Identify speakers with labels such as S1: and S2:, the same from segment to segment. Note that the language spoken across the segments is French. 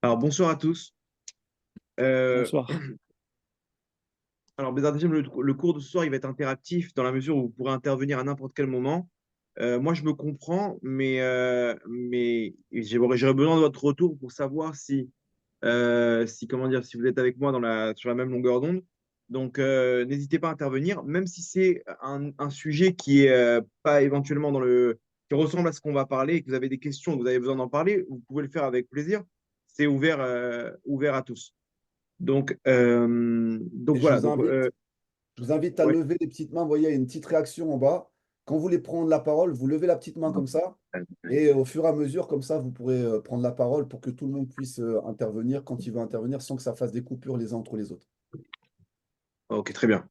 S1: Alors, bonsoir à tous. Euh,
S2: Bonsoir.
S1: alors, Bézard Hachem, le cours de ce soir, il va être interactif dans la mesure où vous pourrez intervenir à n'importe quel moment. Moi, je me comprends, mais j'aurais besoin de votre retour pour savoir comment dire, si vous êtes avec moi sur la même longueur d'onde. Donc, n'hésitez pas à intervenir, même si c'est un sujet qui est pas éventuellement qui ressemble à ce qu'on va parler et que vous avez des questions, que vous avez besoin d'en parler, vous pouvez le faire avec plaisir. C'est ouvert à tous. Donc
S3: Et je
S1: voilà.
S3: vous invite, je vous invite à
S1: Ouais.
S3: lever les petites mains. Vous voyez, il y a une petite réaction en bas. Quand vous voulez prendre la parole, vous levez la petite main comme ça. Et au fur et à mesure, comme ça, vous pourrez prendre la parole pour que tout le monde puisse intervenir quand il veut intervenir sans que ça fasse des coupures les uns entre les autres.
S1: Ok, très bien.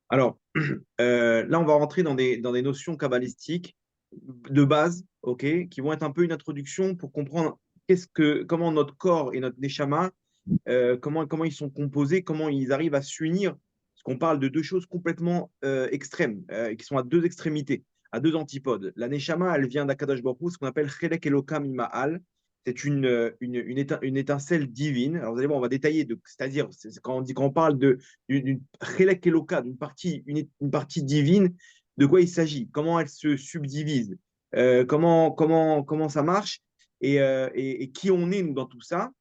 S1: Alors, là, on va rentrer dans des notions kabbalistiques de base, ok, qui vont être un peu une introduction pour comprendre comment notre corps et notre neshama, comment ils sont composés, comment ils arrivent à s'unir. Parce qu'on parle de deux choses complètement extrêmes, qui sont à deux extrémités, à deux antipodes. La neshama, elle vient d'Akadosh Baruch Hu, ce qu'on appelle Chelek Elokam Ima'al. C'est une étincelle divine. Alors vous allez voir, on va détailler, c'est-à-dire quand on parle d'une Chelek Eloka, une partie divine, de quoi il s'agit, comment elle se subdivise, comment ça marche et qui on est, nous, dans tout ça.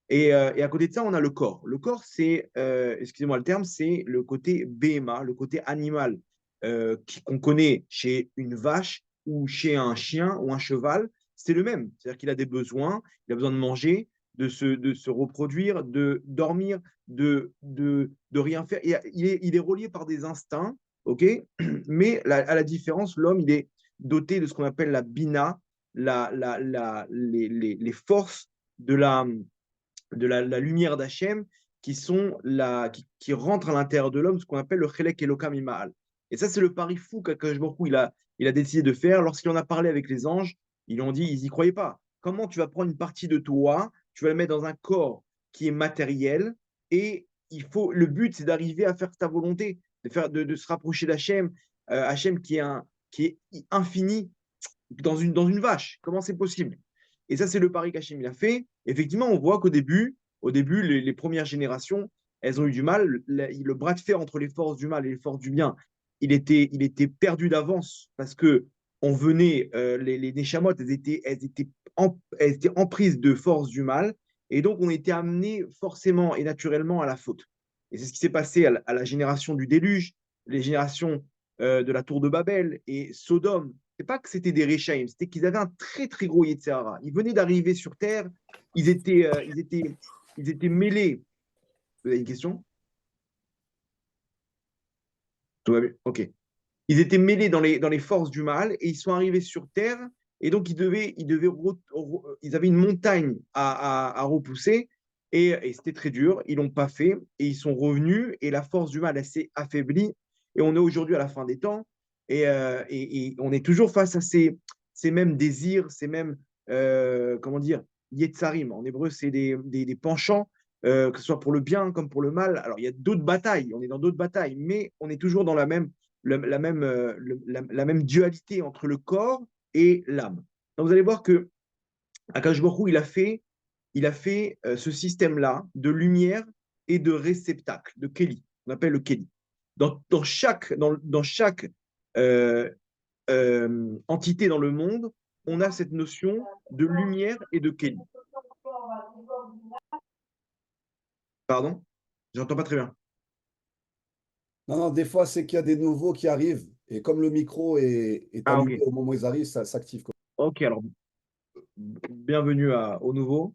S1: Et à côté de ça, on a le corps. Le corps, excusez-moi le terme, c'est le côté BMA, le côté animal qu'on connaît chez une vache ou chez un chien ou un cheval. C'est le même. C'est-à-dire qu'il a des besoins, il a besoin de manger, de se reproduire, de dormir, de rien faire. Il est relié par des instincts, ok. Mais à la différence, l'homme, il est doté de ce qu'on appelle la bina, les forces de la lumière d'Hachem qui rentrent à l'intérieur de l'homme, ce qu'on appelle le Chelek Elokam Ima'al. Et ça, c'est le pari fou qu'Akadosh Baruch Hu, il a décidé de faire. Lorsqu'il en a parlé avec les anges, ils lui ont dit, ils n'y croyaient pas. Comment tu vas prendre une partie de toi, tu vas la mettre dans un corps qui est matériel, et le but, c'est d'arriver à faire ta volonté, de se rapprocher d'Hachem, Hachem qui est infini dans une vache. Comment c'est possible? Et ça, c'est le pari qu'Hachem il a fait. Effectivement, on voit au début, les premières générations, elles ont eu du mal. Le bras de fer entre les forces du mal et les forces du bien, il était perdu d'avance parce que on venait, les Neshamot, elles étaient en prise de force du mal. Et donc, on était amené forcément et naturellement à la faute. Et c'est ce qui s'est passé à la génération du déluge, les générations de la tour de Babel et Sodome. C'est pas que c'était des Réchaïm, c'était qu'ils avaient un très très gros Yetzirah. Ils venaient d'arriver sur Terre, ils étaient mêlés. Vous avez une question? Tout va bien. Ok. Ils étaient mêlés dans les forces du mal et ils sont arrivés sur Terre et donc ils avaient une montagne à repousser et c'était très dur. Ils l'ont pas fait et ils sont revenus et la force du mal elle s'est affaiblie et on est aujourd'hui à la fin des temps et on est toujours face à ces mêmes désirs, ces mêmes comment dire yetzarim. En hébreu, c'est des penchants. Que ce soit pour le bien comme pour le mal. Alors, il y a d'autres batailles, on est dans d'autres batailles, mais on est toujours dans la même dualité entre le corps et l'âme. Donc vous allez voir que Akash Baruch Hu, il a fait ce système-là de lumière et de réceptacle, de Keli, on appelle le Keli. Dans chaque euh, entité dans le monde, on a cette notion de lumière et de Keli. Pardon? J'entends pas très bien.
S3: Non, non, des fois, c'est qu'il y a des nouveaux qui arrivent. Et comme le micro est
S1: Ah,
S3: allumé
S1: ok.
S3: au moment où ils arrivent, ça s'active.
S1: Ok, alors, bienvenue au nouveau.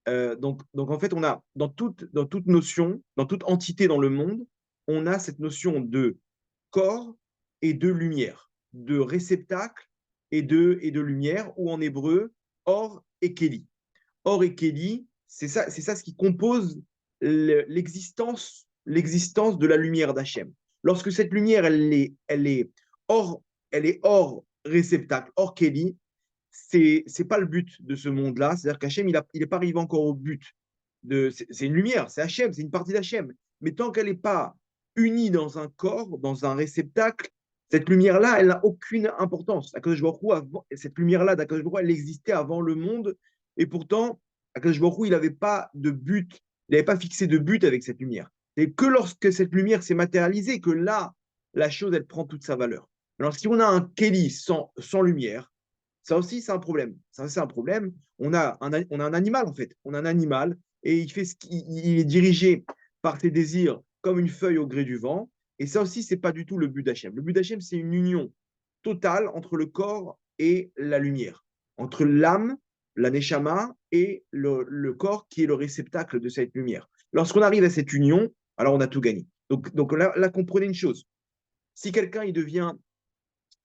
S1: Donc, en fait, on a dans toute notion, dans toute entité dans le monde, on a cette notion de corps et de lumière, de réceptacle et de lumière, ou en hébreu, or et keli. Or et keli, c'est ça ce qui compose l'existence de la lumière d'Hachem. Lorsque cette lumière, elle est hors réceptacle, hors keli, c'est pas le but de ce monde-là. C'est-à-dire qu'Hachem, il est pas arrivé encore au but. C'est une lumière, c'est Hachem, c'est une partie d'Hachem. Mais tant qu'elle n'est pas unie dans un corps, dans un réceptacle, cette lumière-là, elle n'a aucune importance. Cette lumière-là d'Akadosh Baruch Hu, elle existait avant le monde. Et pourtant, Akadosh Baruch Hu, il n'avait pas de but, il n'avait pas fixé de but avec cette lumière. C'est que lorsque cette lumière s'est matérialisée que là, la chose, elle prend toute sa valeur. Alors, si on a un Kéli sans lumière, ça aussi, c'est un problème. Ça, c'est un problème. On a un animal, en fait. On a un animal et il est dirigé par ses désirs comme une feuille au gré du vent. Et ça aussi, c'est pas du tout le but d'Hachem. Le but d'Hachem, c'est une union totale entre le corps et la lumière, entre l'âme, la neshama, et le corps qui est le réceptacle de cette lumière. Lorsqu'on arrive à cette union, alors on a tout gagné. Donc là, comprenez une chose. Si quelqu'un il devient,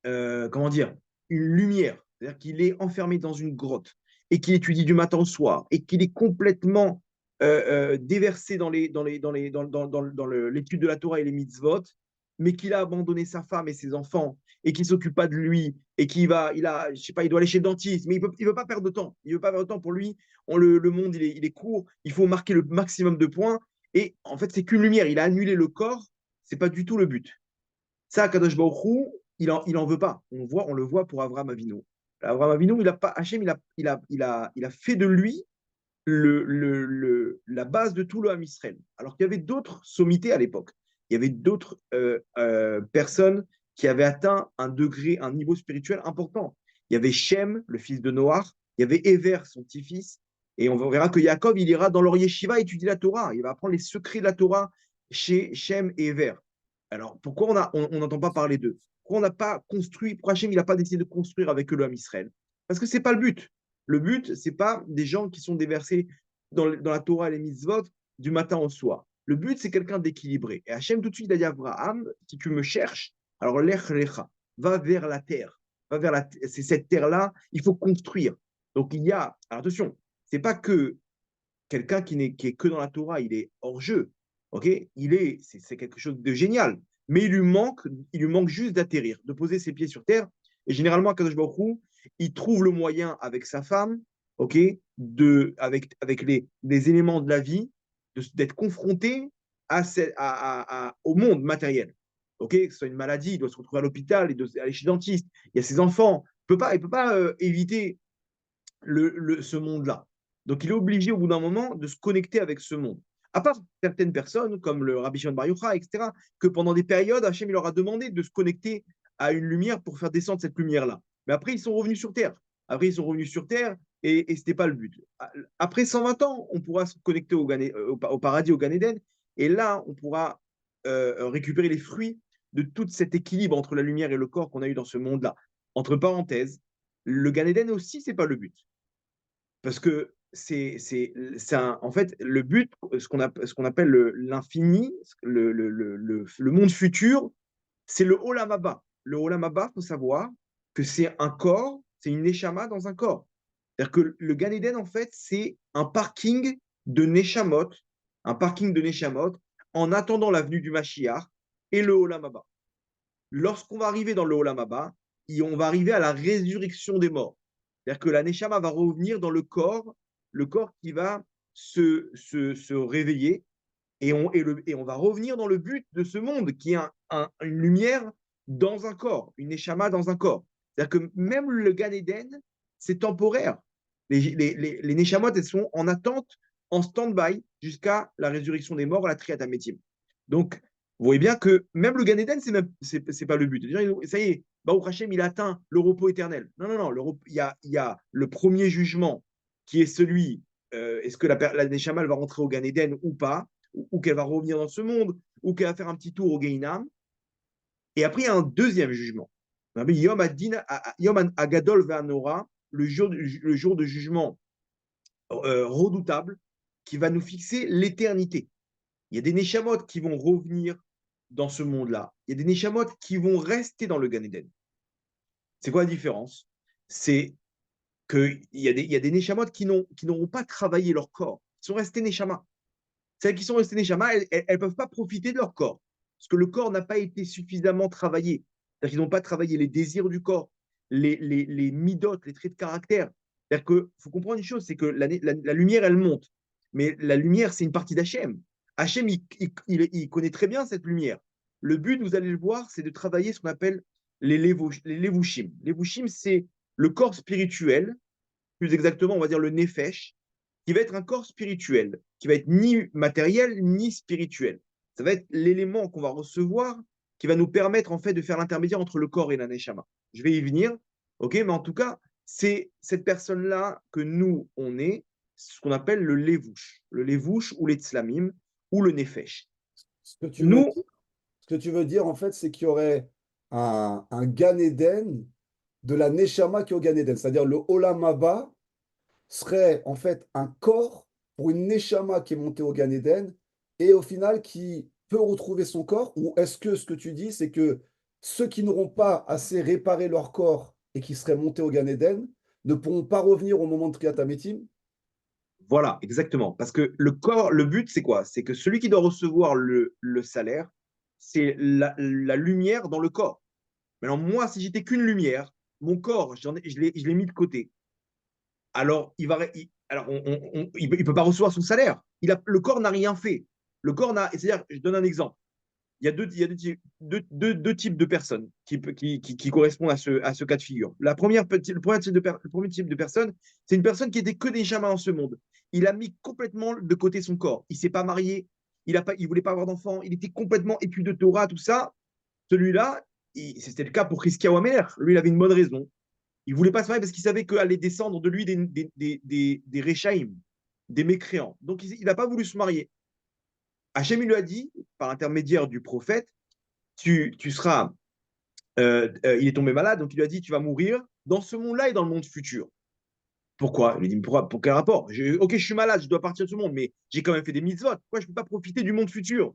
S1: comment dire, une lumière, c'est-à-dire qu'il est enfermé dans une grotte et qu'il étudie du matin au soir et qu'il est complètement déversé dans l'étude de la Torah et les mitzvot, mais qu'il a abandonné sa femme et ses enfants et qu'il ne s'occupe pas de lui et je sais pas, il doit aller chez le dentiste, mais il veut pas perdre de temps. Il veut pas perdre de temps pour lui. Le monde, il est court. Il faut marquer le maximum de points. Et en fait, c'est qu'une lumière. Il a annulé le corps. C'est pas du tout le but. Ça, Kadosh Baruch Hu, il en veut pas. On le voit pour Avraham Avinu. Avraham Avinu, il a pas, Hachem, il a fait de lui la base de tout le Ham Israël. Alors qu'il y avait d'autres sommités à l'époque. Il y avait d'autres personnes qui avaient atteint un degré, un niveau spirituel important. Il y avait Shem, le fils de Noach. Il y avait Ever, son petit-fils. Et on verra que Yaakov, il ira dans leur yeshiva étudier la Torah. Il va apprendre les secrets de la Torah chez Shem et Ever. Alors, pourquoi on n'entend pas parler d'eux? Pourquoi on n'a pas construit, pourquoi Hachem, il n'a pas décidé de construire avec eux le Ham Israël? Parce que ce n'est pas le but. Le but, ce n'est pas des gens qui sont déversés dans la Torah et les mitzvot du matin au soir. Le but, c'est quelqu'un d'équilibré. Et Hachem, tout de suite, il a dit à Abraham, si tu me cherches, alors lech lecha, va vers la terre. C'est cette terre-là, il faut construire. Donc, alors attention, c'est pas que quelqu'un qui est que dans la Torah, il est hors jeu. Ok, c'est quelque chose de génial, mais il lui manque juste d'atterrir, de poser ses pieds sur terre. Et généralement, Kadosh Baruch Hu, il trouve le moyen avec sa femme, ok, avec les éléments de la vie, d'être confronté au monde matériel. Ok, que ce soit une maladie, il doit se retrouver à l'hôpital, il doit aller chez le dentiste, il y a ses enfants, il peut pas éviter ce monde-là. Donc, il est obligé au bout d'un moment de se connecter avec ce monde. À part certaines personnes, comme le Rabbi Shimon Bar Yochai, etc., que pendant des périodes, Hachem il leur a demandé de se connecter à une lumière pour faire descendre cette lumière-là. Mais après, ils sont revenus sur Terre. Après, ils sont revenus sur Terre et ce n'était pas le but. Après 120 ans, on pourra se connecter au paradis, au Gan Eden, et là, on pourra récupérer les fruits de tout cet équilibre entre la lumière et le corps qu'on a eu dans ce monde-là. Entre parenthèses, le Gan Eden aussi, ce n'est pas le but. Parce que en fait, le but, ce qu'on appelle l'infini, le monde futur, c'est le Olam Haba. Le Olam Haba, il faut savoir que c'est un corps, c'est une Neshama dans un corps. C'est-à-dire que le Gan Eden, en fait, c'est un parking de Neshamot, en attendant la venue du Mashiach et le Olam Haba. Lorsqu'on va arriver dans le Olam Haba, on va arriver à la résurrection des morts. C'est-à-dire que la Neshama va revenir dans le corps qui va se réveiller, et on va revenir dans le but de ce monde, qui est une lumière dans un corps, une Neshama dans un corps. C'est-à-dire que même le Gan Eden, c'est temporaire. Les Neshamot, elles sont en attente, en stand-by, jusqu'à la résurrection des morts, à la Triat HaMetim. Donc, vous voyez bien que même le Gan Eden, c'est pas le but. Ça y est, Baruch Hashem, il a atteint le repos éternel. Non, non, non. Il y a le premier jugement qui est celui, est-ce que la Neshama elle va rentrer au Gan Eden ou pas, ou qu'elle va revenir dans ce monde, ou qu'elle va faire un petit tour au Gehinam. Et après, il y a un deuxième jugement. Yom Agadol Ve'anora, le jour de jugement redoutable, qui va nous fixer l'éternité. Il y a des Neshamot qui vont revenir dans ce monde-là. Il y a des Neshamot qui vont rester dans le Gan Eden. C'est quoi la différence? C'est qu'il y a des Neshamot qui n'auront pas travaillé leur corps, qui sont restés Neshama. Celles qui sont restées Neshama, elles ne peuvent pas profiter de leur corps, parce que le corps n'a pas été suffisamment travaillé. C'est-à-dire qu'ils n'ont pas travaillé les désirs du corps, les midotes, les traits de caractère. C'est-à-dire qu'il faut comprendre une chose, c'est que la lumière, elle monte. Mais la lumière, c'est une partie d'Hachem. Hachem, il connaît très bien cette lumière. Le but, vous allez le voir, c'est de travailler ce qu'on appelle les levushim. Les levushim, c'est le corps spirituel, plus exactement, on va dire le nefesh, qui va être un corps spirituel, qui va être ni matériel ni spirituel. Ça va être l'élément qu'on va recevoir qui va nous permettre en fait de faire l'intermédiaire entre le corps et la neshama. Je vais y venir, ok, mais en tout cas, c'est cette personne-là que nous, on est, ce qu'on appelle le levouche ou les tzlamim ou le nefesh.
S3: Ce que tu veux
S1: Nous,
S3: dire, ce que tu veux dire, en fait, c'est qu'il y aurait un Gan Eden de la Neshama qui est au Gan Eden. C'est-à-dire le Olam Haba serait en fait un corps pour une Neshama qui est montée au Gan Eden et au final qui peut retrouver son corps? Ou est-ce que ce que tu dis, c'est que ceux qui n'auront pas assez réparé leur corps et qui seraient montés au Gan Eden ne pourront pas revenir au moment de Kriyat Hametim?
S1: voilà, exactement. Parce que le corps, le but, c'est quoi? C'est que celui qui doit recevoir le salaire, c'est la lumière dans le corps. Maintenant, moi, si j'étais qu'une lumière, mon corps, je l'ai mis de côté. Alors, il peut pas recevoir son salaire. Le corps n'a rien fait. Le corps n'a. C'est-à-dire, je donne un exemple. Il y a deux types de personnes qui correspondent à ce cas de figure. Le premier type de personne, c'est une personne qui était que des chamans en ce monde. Il a mis complètement de côté son corps. Il ne s'est pas marié. Il voulait pas avoir d'enfant. Il était complètement étude de Torah, tout ça. Celui-là, c'était le cas pour Chizkiah Wamer. Lui, il avait une bonne raison. Il ne voulait pas se marier parce qu'il savait qu'allait descendre de lui des Réchaïm, des mécréants. Donc, il n'a pas voulu se marier. Hachem lui a dit, par l'intermédiaire du prophète, tu seras. Il est tombé malade, donc il lui a dit tu vas mourir dans ce monde-là et dans le monde futur. Pourquoi? Il lui dit pourquoi, pour quel rapport? Ok, je suis malade, je dois partir de ce monde, mais j'ai quand même fait des mitzvot. Pourquoi je ne peux pas profiter du monde futur?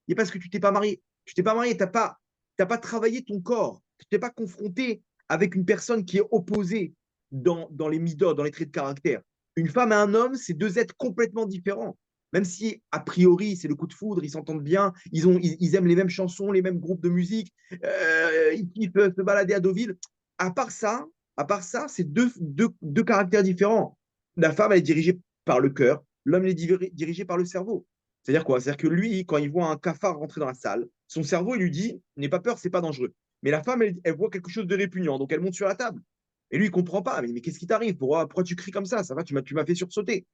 S1: Et parce que tu t'es pas marié. Tu t'es pas marié, t'as pas travaillé ton corps. Tu t'es pas confronté avec une personne qui est opposée dans les midot, dans les traits de caractère. Une femme et un homme, c'est deux êtres complètement différents. Même si, a priori, c'est le coup de foudre, ils s'entendent bien, ils aiment les mêmes chansons, les mêmes groupes de musique, ils kiffent se balader à Deauville. À part ça, à part ça, c'est deux caractères différents. La femme, elle est dirigée par le cœur, l'homme est dirigé par le cerveau. C'est-à-dire quoi? C'est-à-dire que lui, quand il voit un cafard rentrer dans la salle, son cerveau, il lui dit, n'aie pas peur, c'est pas dangereux. Mais la femme, elle voit quelque chose de répugnant, donc elle monte sur la table. Et lui, il comprend pas. Mais qu'est-ce qui t'arrive? Pourquoi tu cries comme ça va, tu m'as fait sursauter.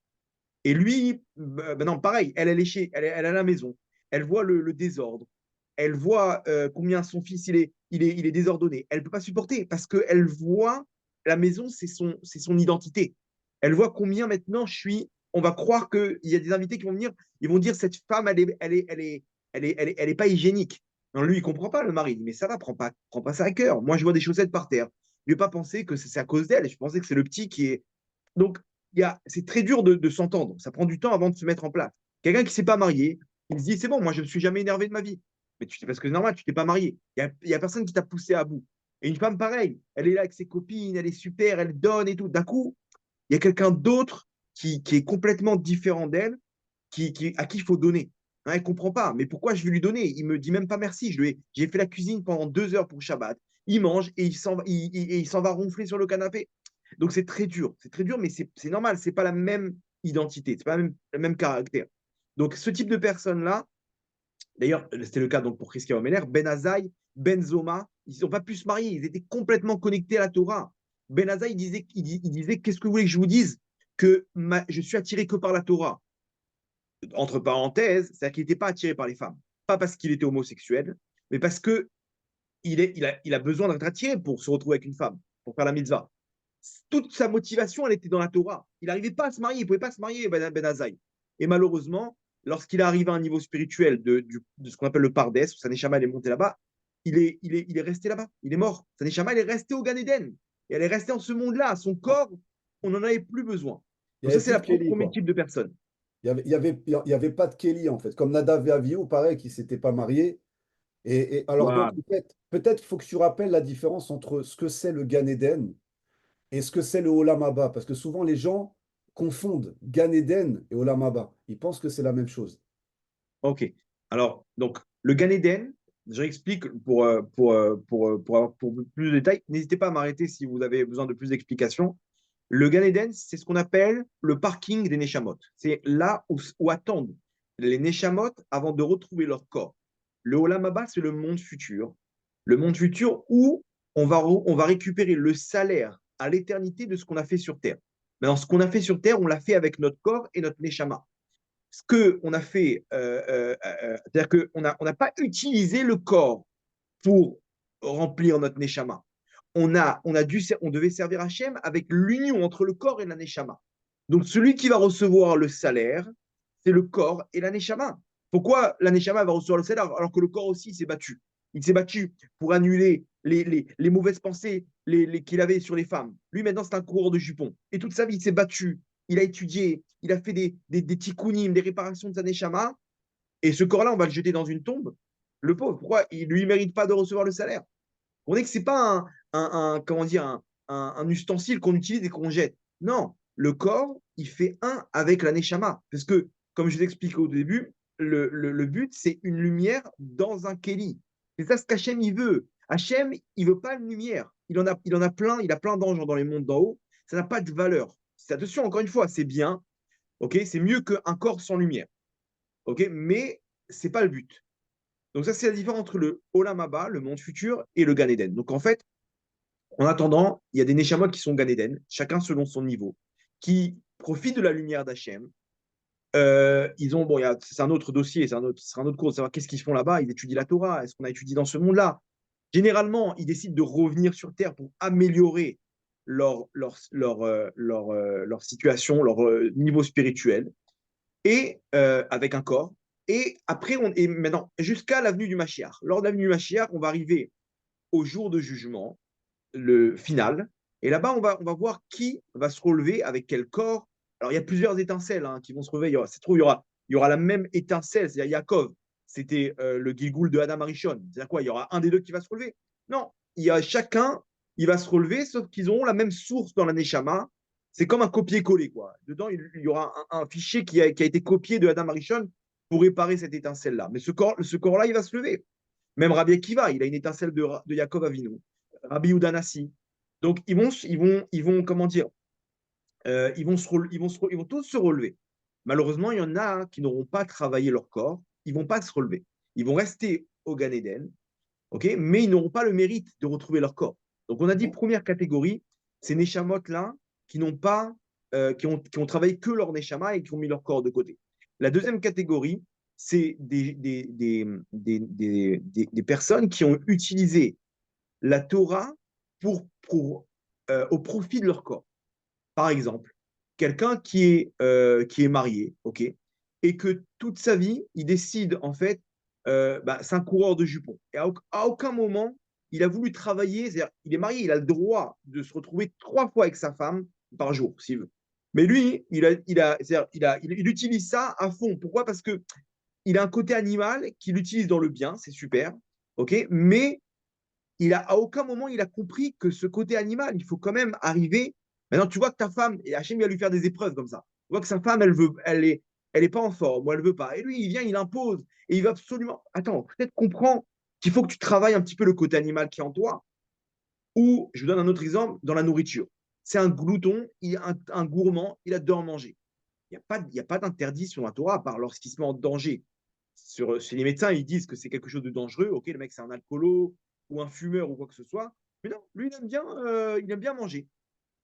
S1: Et lui, non, pareil, elle est chez, elle est à la maison. Elle voit le désordre. Elle voit combien son fils il est désordonné. Elle ne peut pas supporter parce qu'elle voit la maison, c'est son identité. Elle voit combien maintenant je suis. On va croire qu'il y a des invités qui vont venir, ils vont dire cette femme, elle est pas hygiénique. Non, lui, il comprend pas, le mari. Il dit, mais ça va, prends pas ça à cœur. Moi, je vois des chaussettes par terre. Je ne vais pas penser que c'est à cause d'elle. Je pensais que c'est le petit qui est. Donc, c'est très dur de s'entendre. Ça prend du temps avant de se mettre en place. Quelqu'un qui ne s'est pas marié, il se dit c'est bon, moi je ne me suis jamais énervé de ma vie. Mais parce que c'est normal, tu t'es pas marié. Il y a personne qui t'a poussé à bout. Et une femme pareille, elle est là avec ses copines, elle est super, elle donne et tout. D'un coup, il y a quelqu'un d'autre qui est complètement différent d'elle, à qui il faut donner. Hein, elle ne comprend pas. Mais pourquoi je vais lui donner? Il me dit même pas merci. J'ai fait la cuisine pendant 2 heures pour Shabbat. Il mange et il s'en va ronfler sur le canapé. Donc c'est très dur, mais c'est normal, c'est pas la même identité, c'est pas le même caractère. Donc ce type de personnes-là, d'ailleurs, c'était le cas donc pour Chizkiah Omeler, Ben Azaï, Ben Zoma, ils n'ont pas pu se marier, ils étaient complètement connectés à la Torah. Ben Azaï, il disait qu'est-ce que vous voulez que je vous dise? Que je suis attiré que par la Torah. Entre parenthèses, c'est-à-dire qu'il n'était pas attiré par les femmes. Pas parce qu'il était homosexuel, mais parce que il a besoin d'être attiré pour se retrouver avec une femme, pour faire la mitzvah. Toute sa motivation, elle était dans la Torah. Il n'arrivait pas à se marier, il ne pouvait pas se marier, Ben Azaï. Et malheureusement, lorsqu'il est arrivé à un niveau spirituel de ce qu'on appelle le Pardes, où sa Neshama est montée là-bas, il est resté là-bas. Il est mort. Sa Neshama, elle est restée au Gan Eden. Et elle est restée en ce monde-là. Son corps, on n'en avait plus besoin.
S3: Il
S1: Donc
S3: n'y
S1: ça,
S3: avait
S1: c'est
S3: plus
S1: le
S3: de Kelly,
S1: premier
S3: quoi.
S1: type de personne.
S3: Il y avait pas de Kelly, en fait. Comme Nadav et Avihu, pareil, qui ne s'étaient pas mariés. Et alors, donc,
S1: Voilà.
S3: peut-être qu'il faut que tu rappelles la différence entre ce que c'est le Gan Eden et ce que c'est le Olam Haba. Parce que souvent, les gens confondent Gan Eden et Olam Haba. Ils pensent que c'est la même chose.
S1: OK. Alors, donc, le Gan Eden, je réexplique pour avoir pour plus de détails. N'hésitez pas à m'arrêter si vous avez besoin de plus d'explications. Le Gan Eden, c'est ce qu'on appelle le parking des Neshamot. C'est là où attendent les Neshamot avant de retrouver leur corps. Le Olam Haba, c'est le monde futur. Le monde futur où on va récupérer le salaire à l'éternité de ce qu'on a fait sur Terre. Maintenant, ce qu'on a fait sur Terre, on l'a fait avec notre corps et notre neshama. Ce qu'on a fait, c'est-à-dire qu'on n'a pas utilisé le corps pour remplir notre neshama. On devait servir Hachem avec l'union entre le corps et la neshama. Donc, celui qui va recevoir le salaire, c'est le corps et la neshama. Pourquoi la neshama va recevoir le salaire alors que le corps aussi s'est battu? Il s'est battu pour annuler les mauvaises pensées qu'il avait sur les femmes. Lui, maintenant, c'est un coureur de jupons. Et toute sa vie, il s'est battu. Il a étudié, il a fait des tikkunim, des réparations de sa neshama. Et ce corps-là, on va le jeter dans une tombe. Le pauvre, pourquoi il ne lui mérite pas de recevoir le salaire? On est que c'est pas comment dire, un ustensile qu'on utilise et qu'on jette. Non, le corps, il fait un avec la neshama. Parce que, comme je vous expliqué au début, le but, c'est une lumière dans un kéli. C'est ça ce qu'Hachem, il veut. Hachem, il veut pas une lumière. Il en a plein, il a plein d'anges dans les mondes d'en haut. Ça n'a pas de valeur. Attention, encore une fois, c'est bien, ok? C'est mieux qu'un corps sans lumière, ok? Mais c'est pas le but. Donc ça, c'est la différence entre le Olam Haba, le monde futur, et le Gan Eden. Donc en fait, en attendant, il y a des Neshamot qui sont Gan Eden, chacun selon son niveau, qui profitent de la lumière d'Hachem. Ils ont, bon, c'est un autre dossier, c'est un autre cours de savoir qu'est-ce qu'ils font là-bas. Ils étudient la Torah, est-ce qu'on a étudié dans ce monde-là? Généralement, ils décident de revenir sur Terre pour améliorer leur situation, leur niveau spirituel, et avec un corps. Et après, et maintenant, jusqu'à l'avenue du Mashiach. Lors de l'avenue du Mashiach, on va arriver au jour de jugement, le final. Et là-bas, on va voir qui va se relever avec quel corps. Alors, il y a plusieurs étincelles qui vont se relever. Il y aura la même étincelle, c'est-à-dire Yaakov. C'était le Gilgoul de Adam Arishon. C'est-à-dire quoi? Il y aura un des deux qui va se relever. Non, il y a chacun, il va se relever, sauf qu'ils auront la même source dans la Neshama. C'est comme un copier-coller, quoi. Dedans, il y aura un fichier qui a été copié de Adam Arishon pour réparer cette étincelle-là. Mais ce corps-là, il va se lever. Même Rabbi Akiva, il a une étincelle de Yaakov Avinu. Rabbi Udanassi. Donc, comment dire, ils vont tous se relever. Malheureusement, il y en a qui n'auront pas travaillé leur corps, ils vont pas se relever. Ils vont rester au Gan Eden, ok, mais ils n'auront pas le mérite de retrouver leur corps. Donc, on a dit première catégorie, ces Neshamot-là qui n'ont pas, qui ont travaillé que leur Neshama et qui ont mis leur corps de côté. La deuxième catégorie, c'est des personnes qui ont utilisé la Torah au profit de leur corps. Par exemple, quelqu'un qui est marié, ok, et que toute sa vie, il décide, en fait, c'est un coureur de jupons. Et à aucun moment, il a voulu travailler, c'est-à-dire, il est marié, il a le droit de se retrouver 3 fois avec sa femme par jour, s'il veut. Mais lui, il utilise ça à fond. Pourquoi? Parce que il a un côté animal qu'il utilise dans le bien, c'est super, ok, mais à aucun moment, il a compris que ce côté animal, il faut quand même arriver. Maintenant, tu vois que ta femme, et Hachem va lui faire des épreuves comme ça. Tu vois que sa femme, elle est pas en forme, ou elle veut pas. Et lui, il vient, il impose. Et il va absolument. Attends, peut-être comprends qu'il faut que tu travailles un petit peu le côté animal qui est en toi. Ou, je vous donne un autre exemple, dans la nourriture. C'est un glouton, un gourmand, il adore manger. Il y a pas d'interdit sur la Torah, à part lorsqu'il se met en danger. Chez les médecins, ils disent que c'est quelque chose de dangereux. Ok, le mec, c'est un alcoolo ou un fumeur ou quoi que ce soit. Mais non, lui, il aime bien manger.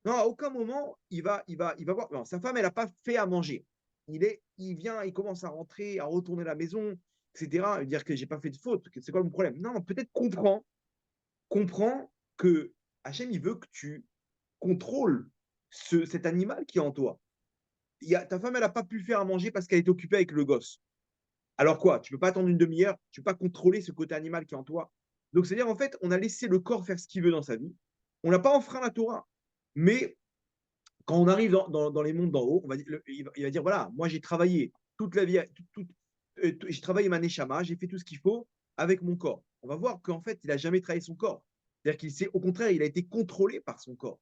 S1: Non, à aucun moment, il va voir. Non, sa femme, elle n'a pas fait à manger. Il vient, il commence à rentrer, à retourner à la maison, etc. Et dire que j'ai pas fait de faute. C'est quoi mon problème? Non, peut-être comprends que Hachem, il veut que tu contrôles cet animal qui est en toi. Ta femme, elle n'a pas pu faire à manger parce qu'elle est occupée avec le gosse. Alors quoi? Tu ne peux pas attendre une demi-heure, tu ne peux pas contrôler ce côté animal qui est en toi. Donc, c'est-à-dire, en fait, on a laissé le corps faire ce qu'il veut dans sa vie. On n'a pas enfreint la Torah. Mais quand on arrive dans les mondes d'en haut, il va dire, voilà, moi j'ai travaillé toute la vie, j'ai travaillé ma neshama, j'ai fait tout ce qu'il faut avec mon corps. On va voir qu'en fait, il n'a jamais travaillé son corps. C'est-à-dire au contraire, il a été contrôlé par son corps.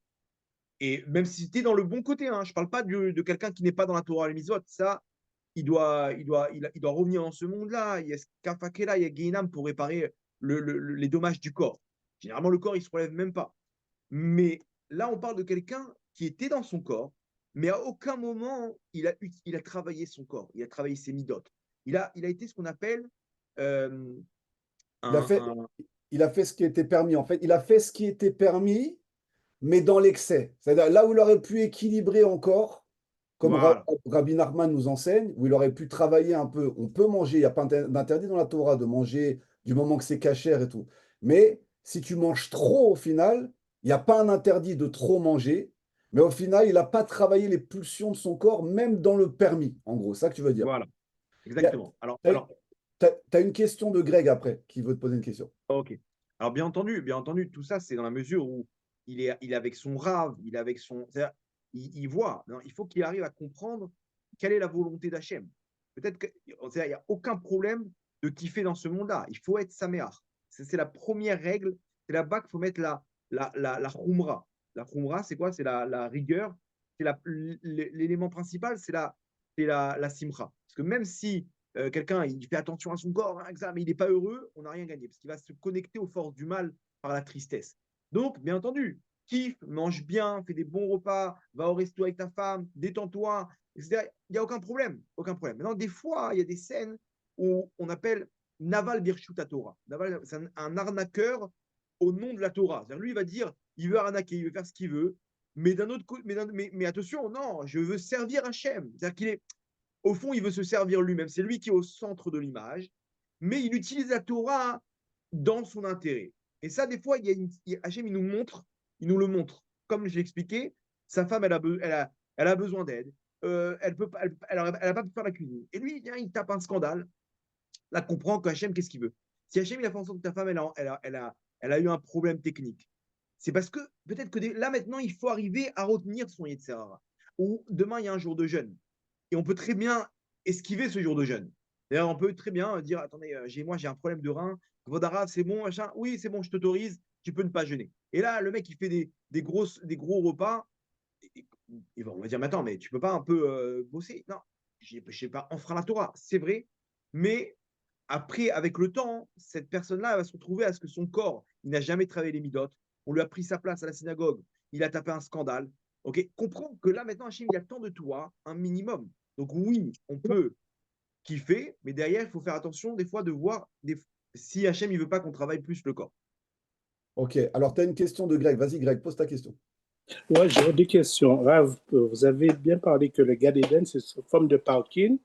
S1: Et même si c'était dans le bon côté, hein, je ne parle pas de quelqu'un qui n'est pas dans la Torah et les mitzvot, ça, il doit revenir dans ce monde-là. Il y a Skafakela, il y a Guéinam pour réparer les dommages du corps. Généralement, le corps, il ne se relève même pas. Mais là, on parle de quelqu'un qui était dans son corps, mais à aucun moment, il a travaillé son corps, il a travaillé ses midotes. Il a été ce qu'on appelle euh,
S3: Il a
S1: un,
S3: fait,
S1: un-
S3: il a fait ce qui était permis. En fait, il a fait ce qui était permis mais dans l'excès. C'est-à-dire là où il aurait pu équilibrer encore, comme
S1: Voilà,
S3: Rabbi Nachman nous enseigne, où il aurait pu travailler un peu. On peut manger, il n'y a pas d'interdit dans la Torah de manger du moment que c'est cachère et tout. Mais si tu manges trop au final, il n'y a pas un interdit de trop manger, mais au final, il n'a pas travaillé les pulsions de son corps, même dans le permis, en gros. C'est ça que tu veux dire.
S1: voilà,
S3: Tu
S1: exactement.
S3: as une question de Greg après, qui veut te poser une question.
S1: Ok. Alors, bien entendu, tout ça, c'est dans la mesure où il est avec son rave, il est avec son. C'est-à-dire, il voit. Non, il faut qu'il arrive à comprendre quelle est la volonté d'Hachem. Peut-être qu'il n'y a aucun problème de kiffer dans ce monde-là. Il faut être saméach. C'est la première règle. C'est là-bas qu'il faut mettre la khumra. La khumra, c'est quoi? C'est la rigueur. L'élément principal, c'est la simcha. Parce que même si quelqu'un il fait attention à son corps, hein, mais il n'est pas heureux, on n'a rien gagné parce qu'il va se connecter aux forces du mal par la tristesse. Donc, bien entendu, kiffe, mange bien, fais des bons repas, va au resto avec ta femme, détends-toi, etc. Il n'y a aucun problème, aucun problème. Maintenant, des fois, il y a des scènes où on appelle Naval Birchut Torah. Naval, c'est un arnaqueur au nom de la Torah. C'est-à-dire, lui, il va dire, il veut arnaquer, il veut faire ce qu'il veut, mais d'un autre côté, mais attention, non, je veux servir Hachem. C'est-à-dire qu'il est, au fond, il veut se servir lui-même. C'est lui qui est au centre de l'image, mais il utilise la Torah dans son intérêt. Et ça, des fois, Hachem, il nous le montre. Comme je l'ai expliqué, sa femme, elle a besoin d'aide. Elle n'a pas pu faire la cuisine. Et lui, il tape un scandale. Là, comprend que Hachem, qu'est-ce qu'il veut? Si Hachem, il a fait en sorte que ta femme, elle a eu un problème technique, c'est parce que peut-être que là, maintenant, il faut arriver à retenir son Yetzirah. Ou demain, il y a un jour de jeûne et on peut très bien esquiver ce jour de jeûne. D'ailleurs, on peut très bien dire, attendez, moi j'ai un problème de rein, Vodara, c'est bon, machin, oui, c'est bon, je t'autorise, tu peux ne pas jeûner. Et là, le mec, il fait des gros repas, on va dire, mais attends, mais tu peux pas un peu bosser? Non, je sais pas, enfreint la Torah, c'est vrai, mais après, avec le temps, cette personne-là va se retrouver à ce que son corps, il n'a jamais travaillé les midotes, on lui a pris sa place à la synagogue, il a tapé un scandale. Ok, comprends que là maintenant, Hachim, il y a tant de toi, un minimum. Donc oui, on peut kiffer, mais derrière, il faut faire attention des fois de voir si Hachem il veut pas qu'on travaille plus le corps.
S3: Ok, alors tu as une question de Greg. Vas-y, Greg, pose ta question.
S2: Ouais, j'ai deux questions. Rav, vous avez bien parlé que le Gan Eden, c'est une forme de parking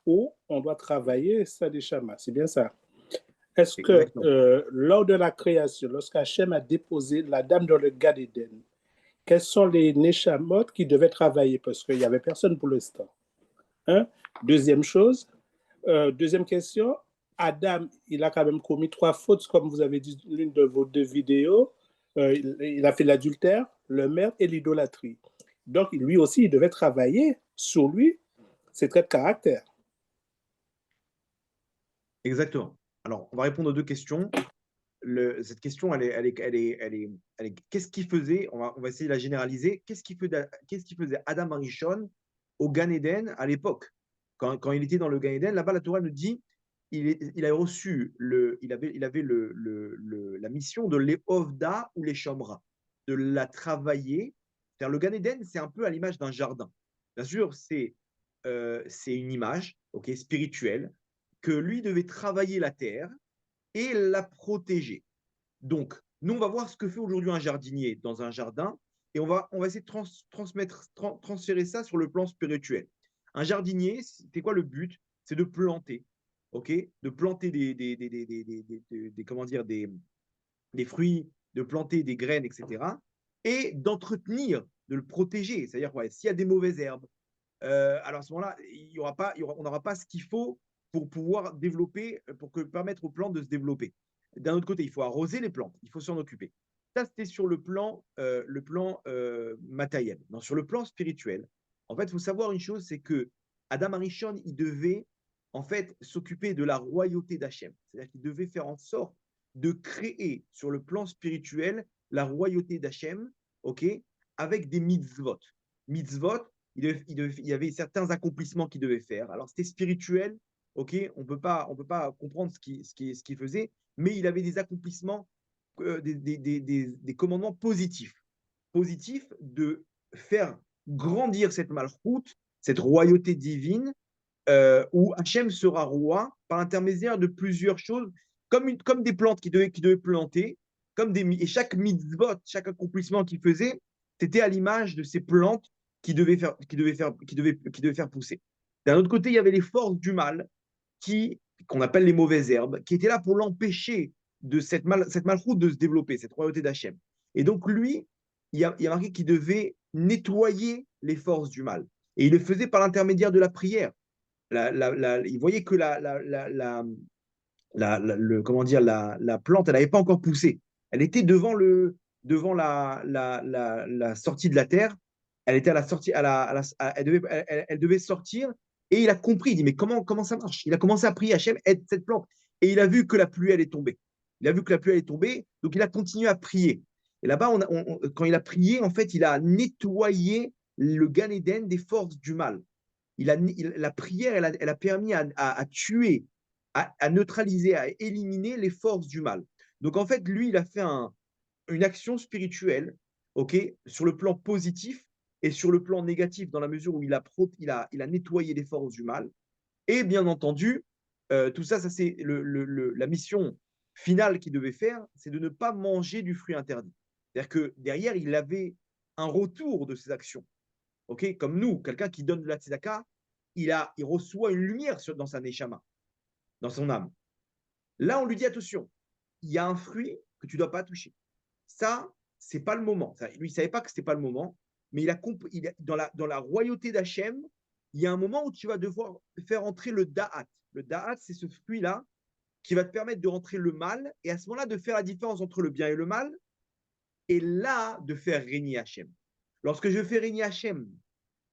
S2: où on doit travailler ça des chamas. C'est bien ça. Est-ce que
S1: Exactement.
S2: lors de la création, lorsqu'Hachem a déposé la dame dans le Gan Eden, quels sont les Neshamot qui devaient travailler? Parce qu'il n'y avait personne pour l'instant. Hein? Deuxième chose, deuxième question, Adam, il a quand même commis trois fautes, comme vous avez dit l'une de vos deux vidéos. Il a fait l'adultère, le meurtre et l'idolâtrie. Donc, lui aussi, il devait travailler sur lui, ses traits de caractère.
S1: Exactement. Alors, on va répondre aux deux questions. Cette question, qu'est-ce qu'il faisait? On va essayer de la généraliser. Qu'est-ce qu'il faisait Adam Arishon au Gan Eden à l'époque? Quand il était dans le Gan Eden, là-bas, la Torah nous dit il a reçu il avait la mission de l'éovda ou les chomra, de la travailler. C'est-à-dire, le Gan Eden, c'est un peu à l'image d'un jardin. Bien sûr, c'est une image, ok, spirituelle, que lui devait travailler la terre et la protéger. Donc, nous, on va voir ce que fait aujourd'hui un jardinier dans un jardin et on va essayer de transférer ça sur le plan spirituel. Un jardinier, c'est quoi le but? C'est de planter, ok? De planter comment dire, des fruits, de planter des graines, etc. Et d'entretenir, de le protéger. C'est-à-dire, ouais, s'il y a des mauvaises herbes, alors à ce moment-là, on n'aura pas ce qu'il faut pour pouvoir développer, permettre aux plantes de se développer. D'un autre côté, il faut arroser les plantes, il faut s'en occuper. Ça, c'était sur le plan matériel. Non, sur le plan spirituel, en fait, il faut savoir une chose, c'est que Adam Arishon, il devait en fait s'occuper de la royauté d'Hachem. C'est-à-dire qu'il devait faire en sorte de créer sur le plan spirituel la royauté d'Hachem, ok, avec des mitzvot. Mitzvot, il y avait certains accomplissements qu'il devait faire. Alors, c'était spirituel, ok, on peut pas comprendre ce qu'il faisait, mais il avait des accomplissements, des commandements positifs de faire grandir cette malchoute, cette royauté divine, où Hachem sera roi par l'intermédiaire de plusieurs choses, comme des plantes qui devaient planter, et chaque mitzvot, chaque accomplissement qu'il faisait, c'était à l'image de ces plantes qui devaient faire pousser. D'un autre côté, il y avait les forces du mal, qu'on appelle les mauvaises herbes, qui étaient là pour l'empêcher de cette malchoute de se développer, cette royauté d'Hachem. Et donc, lui, il y a marqué qu'il devait nettoyer les forces du mal. Et il le faisait par l'intermédiaire de la prière. Il voyait que comment dire, la plante, elle n'avait pas encore poussé. Elle était devant la sortie de la terre. Elle était à la sortie, elle devait sortir. Et il a compris, il dit, mais comment ça marche? Il a commencé à prier Hachem, aide cette plante. Et il a vu que la pluie, elle est tombée. Il a vu que la pluie, elle est tombée, donc il a continué à prier. Et là-bas, quand il a prié, en fait, il a nettoyé le Gan Eden des forces du mal. La prière, elle a permis à tuer, à neutraliser, à éliminer les forces du mal. Donc en fait, lui, il a fait une action spirituelle, ok, sur le plan positif et sur le plan négatif, dans la mesure où il a nettoyé les forces du mal. Et bien entendu, tout ça, c'est la mission finale qu'il devait faire, c'est de ne pas manger du fruit interdit. C'est-à-dire que derrière, il avait un retour de ses actions. Ok, comme nous, quelqu'un qui donne de la tzedaka, il reçoit une lumière dans sa neshama, dans son âme. Là, on lui dit attention, il y a un fruit que tu ne dois pas toucher. Ça, c'est pas le moment. Lui, il ne savait pas que ce n'était pas le moment, mais dans la royauté d'Hachem, il y a un moment où tu vas devoir faire entrer le da'at. Le da'at, c'est ce fruit-là qui va te permettre de rentrer le mal, et à ce moment-là, de faire la différence entre le bien et le mal, et là, de faire régner Hachem. Lorsque je fais régner Hachem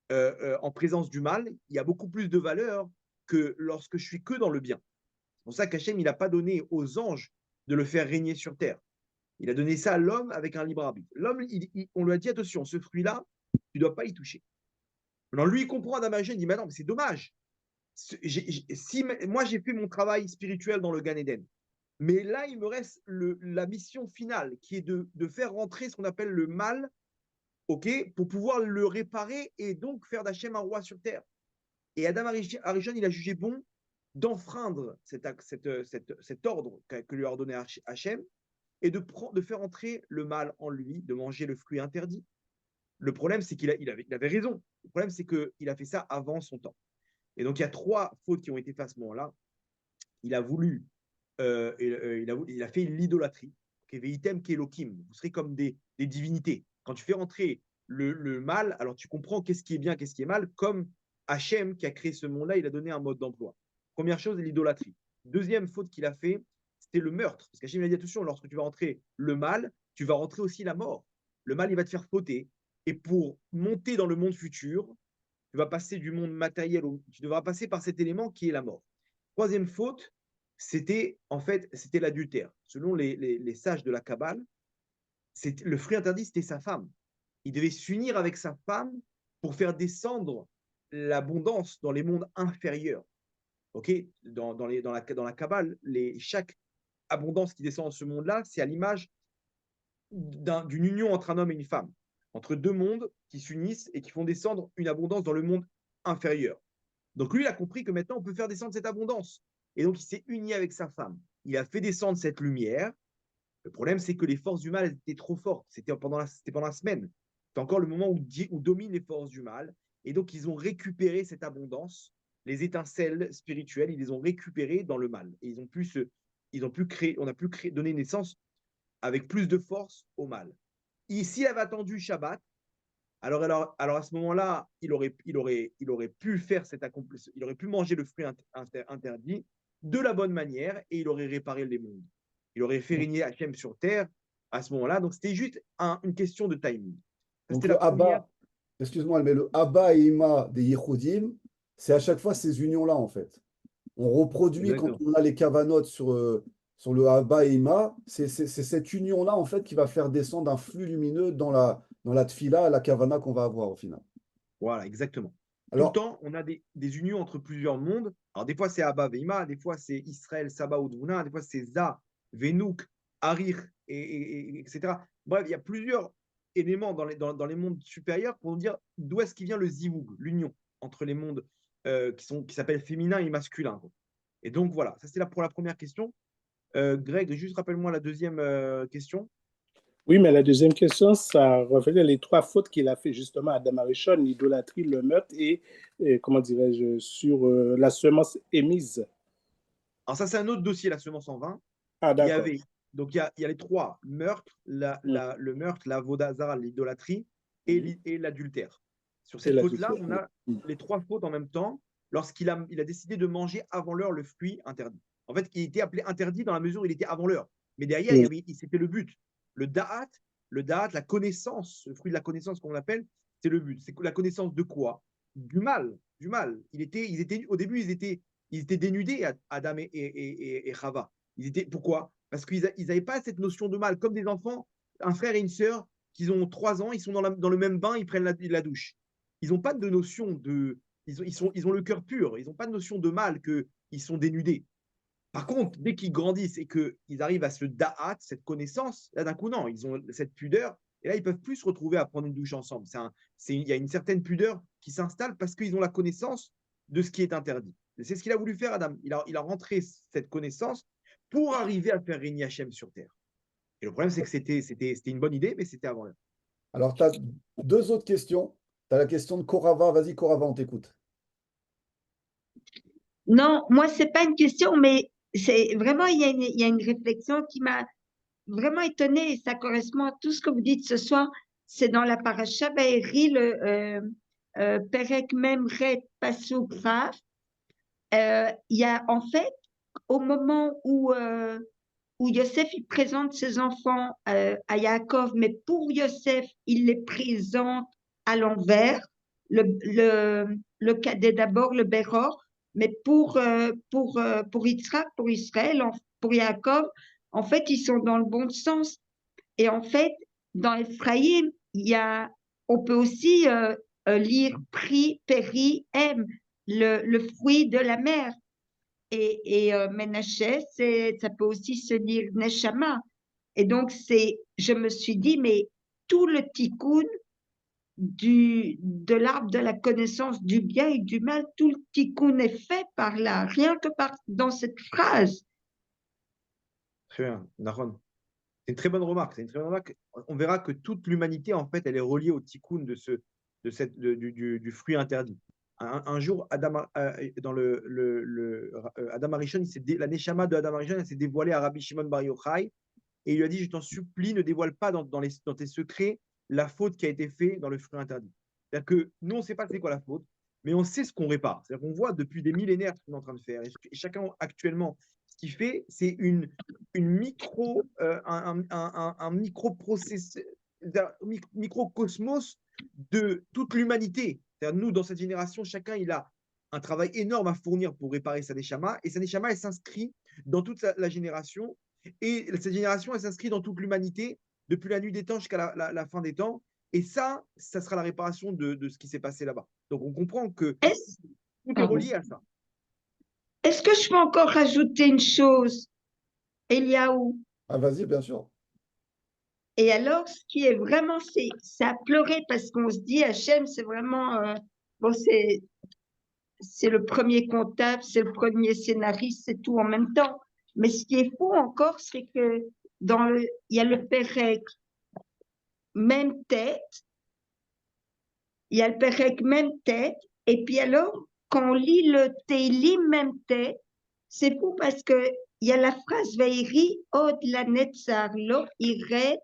S1: en présence du mal, il y a beaucoup plus de valeur que lorsque je suis que dans le bien. C'est pour ça qu'Hachem, il n'a pas donné aux anges de le faire régner sur terre. Il a donné ça à l'homme avec un libre arbitre. L'homme, on lui a dit, attention, ce fruit-là, tu ne dois pas y toucher. Alors lui, il comprend Adam Arishon, il dit, mais non, mais c'est dommage. Moi, j'ai fait mon travail spirituel dans le Gan Eden. Mais là, il me reste la mission finale, qui est de faire rentrer ce qu'on appelle le mal, ok, pour pouvoir le réparer et donc faire d'Hachem un roi sur terre. Et Adam Arishon, il a jugé bon d'enfreindre cet ordre que lui a ordonné Hachem et de faire entrer le mal en lui, de manger le fruit interdit. Le problème, c'est qu'il avait raison. Le problème, c'est qu'il a fait ça avant son temps. Et donc, il y a 3 fautes qui ont été faites à ce moment-là. Il a fait l'idolâtrie. Veitem kelokim. Vous serez comme des divinités. Quand tu fais rentrer le mal, alors tu comprends qu'est-ce qui est bien, qu'est-ce qui est mal, comme Hachem qui a créé ce monde-là, il a donné un mode d'emploi. Première chose, l'idolâtrie. Deuxième faute qu'il a fait, c'était le meurtre. Parce qu'Hachem a dit attention, lorsque tu vas rentrer le mal, tu vas rentrer aussi la mort. Le mal, il va te faire fauter. Et pour monter dans le monde futur, tu vas passer du monde matériel, tu devras passer par cet élément qui est la mort. Troisième faute, c'était l'adultère. Selon les sages de la Kabbale, le fruit interdit, c'était sa femme. Il devait s'unir avec sa femme pour faire descendre l'abondance dans les mondes inférieurs. Ok, dans la Kabbale, chaque abondance qui descend dans ce monde-là, c'est à l'image d'une union entre un homme et une femme, entre 2 mondes qui s'unissent et qui font descendre une abondance dans le monde inférieur. Donc lui, il a compris que maintenant, on peut faire descendre cette abondance. Et donc, il s'est uni avec sa femme. Il a fait descendre cette lumière. Le problème, c'est que les forces du mal étaient trop fortes. C'était pendant la semaine. C'est encore le moment où dominent les forces du mal. Et donc, ils ont récupéré cette abondance. Les étincelles spirituelles, ils les ont récupérées dans le mal. Et on a pu donner naissance avec plus de force au mal. S'il avait attendu Shabbat, alors à ce moment-là, il aurait pu faire cet accomplissement, il aurait pu manger le fruit interdit de la bonne manière et il aurait réparé les mondes. Il aurait fait régner Hachem sur terre à ce moment-là. Donc c'était juste une question de timing.
S3: Donc
S1: C'était la
S3: le
S1: première.
S3: Abba, excuse-moi, mais le Abba et Ima des Yehudim, c'est à chaque fois ces unions-là, en fait. On reproduit quand
S1: Exactement.
S3: on a les cavanotes sur le Abba et Ima, c'est cette union-là, en fait, qui va faire descendre un flux lumineux dans la tfila, la kavana qu'on va avoir au final.
S1: Voilà, exactement. Tout le
S3: Alors,
S1: temps, on a des unions entre plusieurs mondes. Alors, des fois, c'est Abba Veima, des fois, c'est Israël, Saba ou Dvuna, des fois, c'est Za, Venouk, Arir, etc. Bref, il y a plusieurs éléments dans les mondes supérieurs pour nous dire d'où est-ce qu'il vient le Zivug, l'union entre les mondes qui s'appellent féminin et masculin. Et donc, voilà, ça, c'est là pour la première question. Greg, juste rappelle-moi la deuxième question.
S2: Oui, mais la deuxième question, ça reflète les trois fautes qu'il a fait justement à Adam Arishon, l'idolâtrie, le meurtre et comment dirais-je, sur la semence émise.
S1: Alors ça, c'est un autre dossier, la semence en vin.
S2: Ah,
S1: Il y
S2: d'accord.
S1: avait, donc il y a les trois meurtres,
S2: Mm.
S1: le meurtre, la vodazara, l'idolâtrie
S2: Mm.
S1: et l'adultère. Sur
S2: Et
S1: cette
S2: la
S1: faute-là,
S2: deuxième.
S1: on a
S2: Mm.
S1: les trois fautes en même temps lorsqu'il il a décidé de manger avant l'heure le fruit interdit. En fait, il était appelé interdit dans la mesure où il était avant l'heure. Mais derrière,
S2: Mm.
S1: c'était le but. Le da'at, la connaissance, le fruit de la connaissance qu'on l'appelle, c'est le but. C'est la connaissance de quoi? Du mal, du mal. Au début, ils étaient dénudés, Adam et Chava. Pourquoi? Parce qu'ils n'avaient pas cette notion de mal. Comme des enfants, un frère et une sœur, qui ont 3 ans, ils sont dans le même bain, ils prennent la douche. Ils n'ont pas de notion de. Ils ont le cœur pur, ils n'ont pas de notion de mal qu'ils sont dénudés. Par contre, dès qu'ils grandissent et qu'ils arrivent à ce da'at, cette connaissance, là d'un coup, non, ils ont cette pudeur, et là, ils peuvent plus se retrouver à prendre une douche ensemble. Il y a une certaine pudeur qui s'installe parce qu'ils ont la connaissance de ce qui est interdit. C'est ce qu'il a voulu faire, Adam. Il a rentré cette connaissance pour arriver à faire régner Hachem sur terre. Et le problème, c'est que c'était une bonne idée, mais c'était avant l'heure.
S3: Alors, tu as deux autres questions. Tu as la question de Korava. Vas-y, Korava, on t'écoute.
S4: Non, moi, c'est pas une question, mais c'est vraiment, il y a une réflexion qui m'a vraiment étonnée et ça correspond à tout ce que vous dites ce soir. C'est dans la paracha Vaïri, le Perek Memret Pasuk Vav. Il y a en fait, au moment où Yosef il présente ses enfants à Yaakov, mais pour Yosef, il les présente à l'envers. Le cadet d'abord, le Béror, mais pour Yitzhak, pour Israël, pour Yaakov, en fait, ils sont dans le bon sens. Et en fait, dans Ephraïm, on peut aussi lire Pri, Péri, M, le fruit de la mer. Et Ménaché, ça peut aussi se dire Neshama. Et donc, je me suis dit, mais tout le tikkun de l'arbre de la connaissance du bien et du mal, tout le tikkun est fait par là, rien que dans cette phrase.
S1: Très bien, Nahon. C'est une très bonne remarque. C'est une très bonne remarque. On verra que toute l'humanité, en fait, elle est reliée au tikkun du fruit interdit. Un jour, dans Adam Arishon, la Neshama de Adam Arishon, elle s'est dévoilée à Rabbi Shimon Bar Yochai et il lui a dit, je t'en supplie, ne dévoile pas dans tes secrets la faute qui a été faite dans le fruit interdit. C'est-à-dire que nous, on ne sait pas c'est quoi la faute, mais on sait ce qu'on répare. C'est-à-dire qu'on voit depuis des millénaires ce qu'on est en train de faire. Et chacun, actuellement, ce qu'il fait, c'est un microcosmos de toute l'humanité. C'est-à-dire, nous, dans cette génération, chacun, il a un travail énorme à fournir pour réparer sa neshama, et sa neshama, elle s'inscrit dans toute la génération, et cette génération, elle s'inscrit dans toute l'humanité, depuis la nuit des temps jusqu'à la fin des temps, et ça sera la réparation de ce qui s'est passé là-bas. Donc, on comprend que
S4: Est-ce,
S1: tout est
S4: pardon.
S1: relié à ça.
S4: Est-ce que je peux encore rajouter une chose, Eliaou?
S3: Ah, vas-y, bien sûr.
S4: Et alors, ce qui est vraiment, c'est à pleurer parce qu'on se dit, Hachem, c'est vraiment, bon, c'est le premier comptable, c'est le premier scénariste, c'est tout en même temps. Mais ce qui est fou encore, c'est que il y a le Pérec, même tête, il y a le Pérec, même tête, et puis alors, quand on lit le Télim, même tête, c'est fou parce que il y a la phrase Veiri, Od la Netzar, lo irait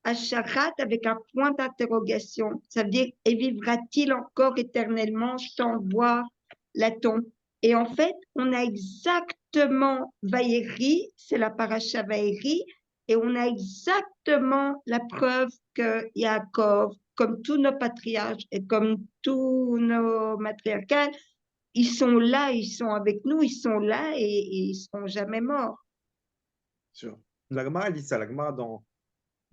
S4: Acharat avec un point d'interrogation. Ça veut dire, et vivra-t-il encore éternellement sans voir la tombe? Et en fait, on a exactement Vaïri, c'est la paracha Vaïri, et on a exactement la preuve que Yaakov, comme tous nos patriarches et comme tous nos matriarcales, ils sont là, ils sont avec nous, ils sont là et ils seront jamais morts.
S1: Sûr. La Gemara, elle dit ça. La Gemara,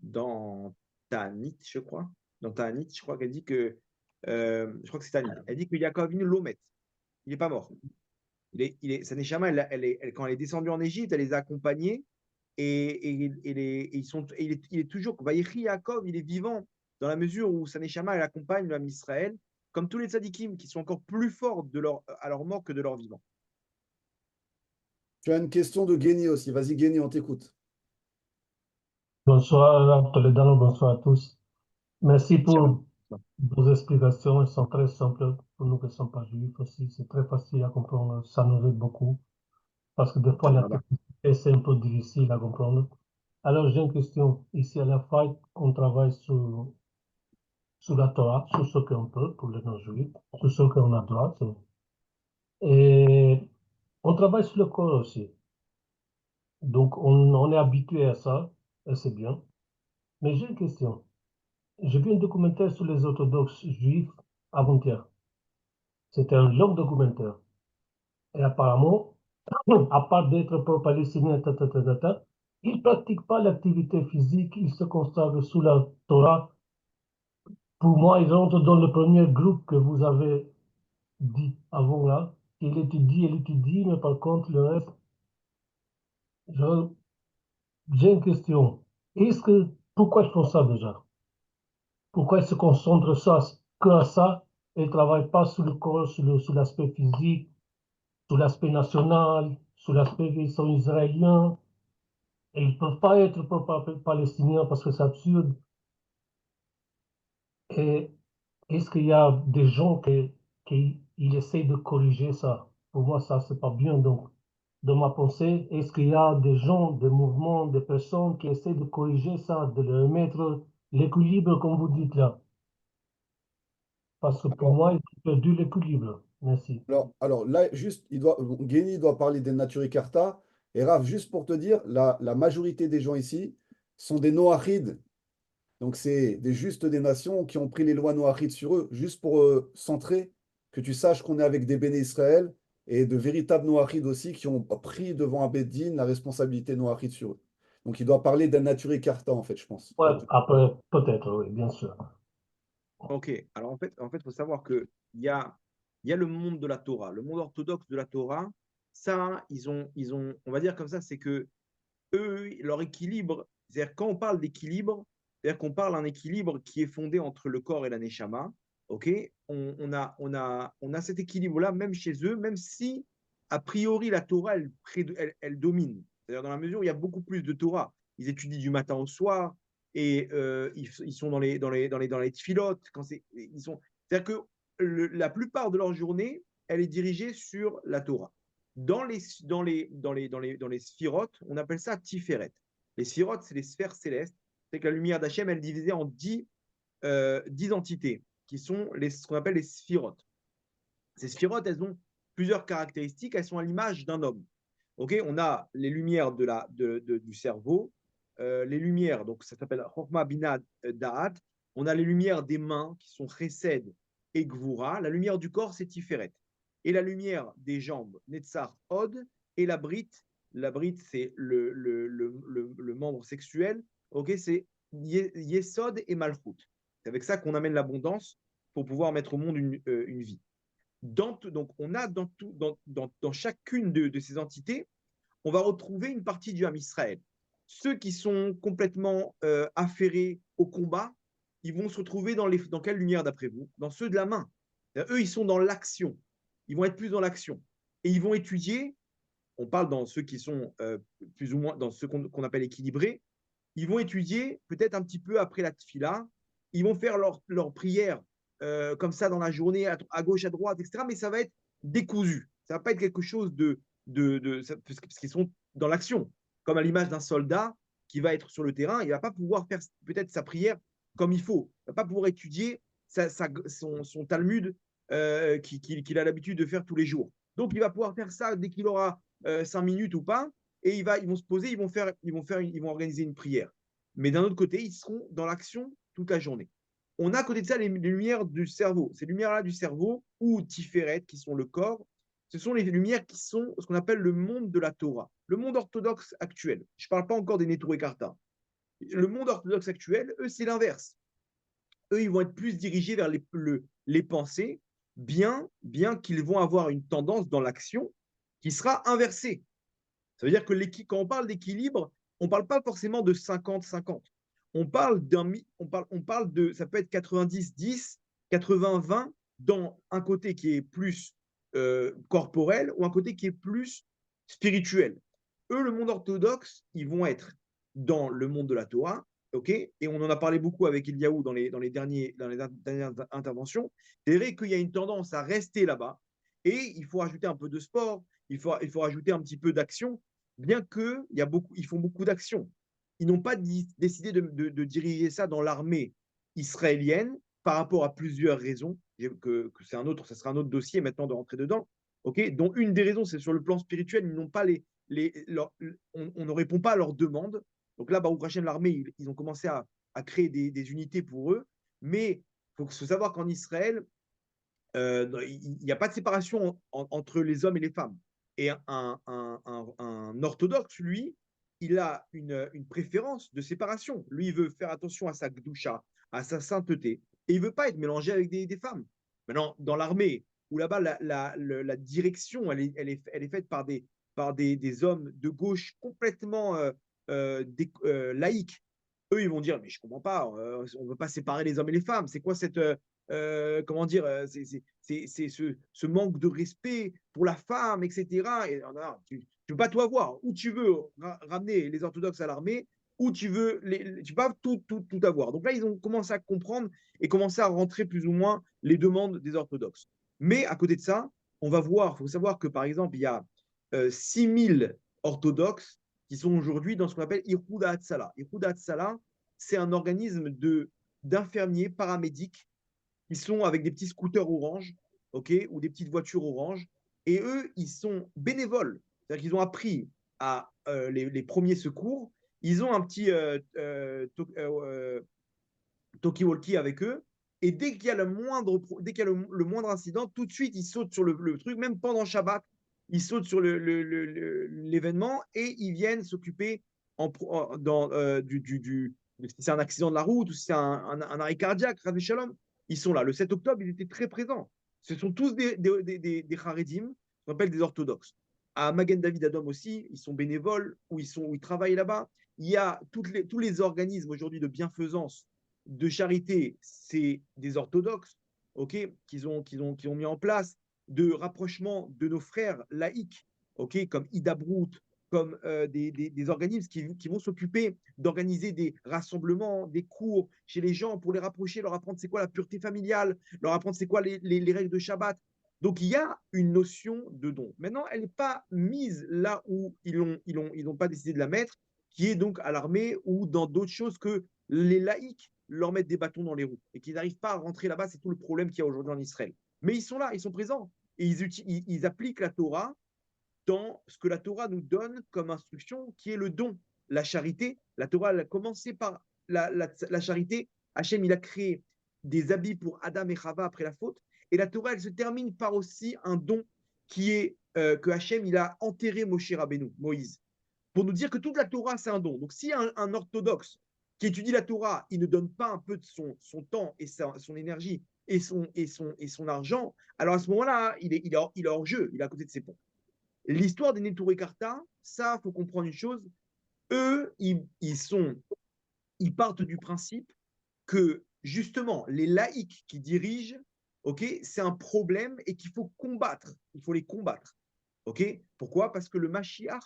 S1: dans Ta'anit, je crois. Dans Ta'anit, je crois qu'elle dit que. Je crois que c'est Ta'anit. Elle dit que Yaakov Avinu l'omet. Il n'est pas mort. Sa Neshama, quand elle est descendue en Égypte, elle les a accompagnés et il est toujours. Vayechi Yaakov, il est vivant dans la mesure où sa Neshama, elle accompagne l'âme Israël, comme tous les tzadikim qui sont encore plus forts à leur mort que de leur vivant.
S3: Tu as une question de Guéni aussi. Vas-y, Guéni, on t'écoute.
S5: Bonsoir Toledano, bonsoir à tous. Merci
S1: Shalom.
S5: pour vos explications, elles sont très simples pour nous qui ne sommes pas juifs aussi. C'est très facile à comprendre, ça nous aide beaucoup parce que des fois la
S1: Voilà.
S5: technicité c'est un peu difficile à comprendre. Alors j'ai une question. Ici à la fac, on travaille sur la Torah, sur ce qu'on peut pour les non-juifs, sur ce qu'on a droit. Et on travaille sur le corps aussi. Donc on est habitué à ça et c'est bien. Mais j'ai une question. J'ai vu un documentaire sur les orthodoxes juifs avant-hier. C'était un long documentaire. Et apparemment, à part d'être pro-palestinien, ils ne pratiquent pas l'activité physique, ils se consacrent sous la Torah. Pour moi, ils rentrent dans le premier groupe que vous avez dit avant là. Il étudie, mais par contre, le reste, je- j'ai une question. Pourquoi ils font ça déjà? Pourquoi ils se concentrent que à ça et ne travaillent pas sur le corps, sur l'aspect physique, sur l'aspect national, sur l'aspect qu'ils sont israéliens, et ils ne peuvent pas être palestiniens parce que c'est absurde. Et est-ce qu'il y a des gens qui ils essayent de corriger ça? Pour moi, ça, c'est pas bien. Donc, dans ma pensée, est-ce qu'il y a des gens, des mouvements, des personnes qui essaient de corriger ça, de leur mettre l'équilibre, comme vous dites là? Parce que pour
S3: Alors,
S5: moi, ils ont perdu l'équilibre. Merci.
S3: alors là, juste, Guéni doit parler des Naturi Carta. Et Raph, juste pour te dire, la majorité des gens ici sont des Noachides. Donc, c'est des justes des nations qui ont pris les lois noachides sur eux, juste pour centrer, que tu saches qu'on est avec des béné Israël et de véritables noachides aussi qui ont pris devant un Beddin la responsabilité noachide sur eux. Donc, il doit parler d'un naturé carta, en fait, je pense.
S5: Ouais, après, peut-être, oui, bien sûr.
S1: Ok, alors en fait, faut savoir que il y a le monde de la Torah, le monde orthodoxe de la Torah. Ça, on va dire comme ça, c'est que eux, leur équilibre, c'est-à-dire quand on parle d'équilibre, c'est-à-dire qu'on parle d'un équilibre qui est fondé entre le corps et la neshama. Ok, on a cet équilibre-là même chez eux, même si a priori la Torah elle domine. C'est-à-dire dans la mesure où il y a beaucoup plus de Torah. Ils étudient du matin au soir et ils sont dans les tfilotes. C'est-à-dire que la plupart de leur journée, elle est dirigée sur la Torah. Dans les sphirotes, on appelle ça Tiferet. Les sphirotes, c'est les sphères célestes. C'est que la lumière d'Hachem, elle est divisée en 10 entités, qui sont ce qu'on appelle les sphirotes. Ces sphirotes, elles ont plusieurs caractéristiques. Elles sont à l'image d'un homme. Okay, on a les lumières du cerveau, les lumières, donc ça s'appelle Chokma Bina Da'at. On a les lumières des mains, qui sont Chesed et Gvura. La lumière du corps, c'est Tiferet. Et la lumière des jambes, Netzar Od. Et la brite, c'est le membre sexuel, okay, c'est Yesod et Malchut. C'est avec ça qu'on amène l'abondance pour pouvoir mettre au monde une vie. Donc, on a dans chacune de ces entités, on va retrouver une partie du Ham Israël. Ceux qui sont complètement affairés au combat, ils vont se retrouver dans quelle lumière d'après vous? Dans ceux de la main. Eux, ils sont dans l'action. Ils vont être plus dans l'action. Et ils vont étudier, on parle dans ceux qui sont plus ou moins, dans ceux qu'on appelle équilibrés, ils vont étudier peut-être un petit peu après la tfila, ils vont faire leur prière comme ça dans la journée, à gauche, à droite, etc. Mais ça va être décousu. Ça ne va pas être quelque chose parce qu'ils sont dans l'action, comme à l'image d'un soldat qui va être sur le terrain, il ne va pas pouvoir faire peut-être sa prière comme il faut. Il ne va pas pouvoir étudier son Talmud qu'il a l'habitude de faire tous les jours. Donc, il va pouvoir faire ça dès qu'il aura 5 minutes ou pas, et ils vont se poser, ils vont organiser une prière. Mais d'un autre côté, ils seront dans l'action toute la journée. On a à côté de ça les lumières du cerveau. Ces lumières-là du cerveau, ou Tiferet, qui sont le corps, ce sont les lumières qui sont ce qu'on appelle le monde de la Torah, le monde orthodoxe actuel. Je ne parle pas encore des Neturei Karta. Le monde orthodoxe actuel, eux, c'est l'inverse. Eux, ils vont être plus dirigés vers les pensées, bien qu'ils vont avoir une tendance dans l'action qui sera inversée. Ça veut dire que quand on parle d'équilibre, on ne parle pas forcément de 50-50. On parle de, ça peut être 90-10, 80-20 dans un côté qui est plus corporel ou un côté qui est plus spirituel. Eux, le monde orthodoxe, ils vont être dans le monde de la Torah, ok? Et on en a parlé beaucoup avec Eliaou dans les dernières interventions. C'est vrai qu'il y a une tendance à rester là-bas et il faut ajouter un peu de sport, il faut rajouter un petit peu d'action, bien qu'ils font beaucoup d'actions. Ils n'ont pas décidé de diriger ça dans l'armée israélienne par rapport à plusieurs raisons, que ça sera un autre dossier maintenant de rentrer dedans, ok? Dont une des raisons, c'est sur le plan spirituel, ils n'ont pas on ne répond pas à leurs demandes. Donc là, Baruch Hashem, l'armée, ils ont commencé à créer des unités pour eux, mais il faut savoir qu'en Israël, il n'y a pas de séparation entre les hommes et les femmes. Et un orthodoxe, lui, il a une préférence de séparation. Lui, il veut faire attention à sa gdoucha, à sa sainteté, et il ne veut pas être mélangé avec des femmes. Maintenant, dans l'armée, où là-bas, la direction, elle est faite par des hommes de gauche complètement laïques. Eux, ils vont dire, mais je ne comprends pas, on ne veut pas séparer les hommes et les femmes. C'est quoi cette, comment dire, c'est ce manque de respect pour la femme, etc. Et, non, tu ne peux pas tout avoir. Ou tu veux ramener les orthodoxes à l'armée, ou tu peux pas tout avoir. Donc là, ils ont commencé à comprendre et commencé à rentrer plus ou moins les demandes des orthodoxes. Mais à côté de ça, on va voir, il faut savoir que par exemple, il y a 6000 orthodoxes qui sont aujourd'hui dans ce qu'on appelle Irouda Hatsala. Irouda Hatsala, c'est un organisme d'infirmiers paramédics qui sont avec des petits scooters orange, ok, ou des petites voitures orange, et eux, ils sont bénévoles. C'est-à-dire qu'ils ont appris les premiers secours. Ils ont un petit talkie-walkie avec eux, et dès qu'il y a le moindre incident, tout de suite, ils sautent sur le truc, même pendant Shabbat, ils sautent sur l'événement et ils viennent s'occuper si c'est un accident de la route ou si c'est un arrêt cardiaque, Rabbi Shalom, ils sont là. Le 7 octobre, ils étaient très présents. Ce sont tous des Haredim, qu'on appelle des orthodoxes. À Magen David Adom aussi, ils sont bénévoles, où ils travaillent là-bas. Il y a tous les organismes aujourd'hui de bienfaisance, de charité, c'est des orthodoxes, ok, qui ont mis en place de rapprochement de nos frères laïcs, ok, comme Ida Brout, comme des organismes qui vont s'occuper d'organiser des rassemblements, des cours chez les gens pour les rapprocher, leur apprendre c'est quoi la pureté familiale, leur apprendre c'est quoi les règles de Shabbat. Donc il y a une notion de don. Maintenant, elle n'est pas mise là où ils n'ont pas décidé de la mettre, qui est donc à l'armée ou dans d'autres choses que les laïcs leur mettent des bâtons dans les roues et qu'ils n'arrivent pas à rentrer là-bas. C'est tout le problème qu'il y a aujourd'hui en Israël. Mais ils sont là, ils sont présents et ils appliquent la Torah dans ce que la Torah nous donne comme instruction, qui est le don, la charité. La Torah, elle a commencé par la charité. Hachem, il a créé des habits pour Adam et Chava après la faute. Et la Torah, elle se termine par aussi un don qui est que Hachem, il a enterré Moshe Rabbeinu, Moïse, pour nous dire que toute la Torah, c'est un don. Donc, si un orthodoxe qui étudie la Torah, il ne donne pas un peu de son temps et son énergie et son argent, alors à ce moment-là, il est hors jeu, il est à côté de ses ponts. L'histoire des Neturei Karta, ça, il faut comprendre une chose. Eux, ils partent du principe que, justement, les laïcs qui dirigent, ok, c'est un problème et qu'il faut combattre. Il faut les combattre. Ok? Pourquoi? Parce que le Mashiach,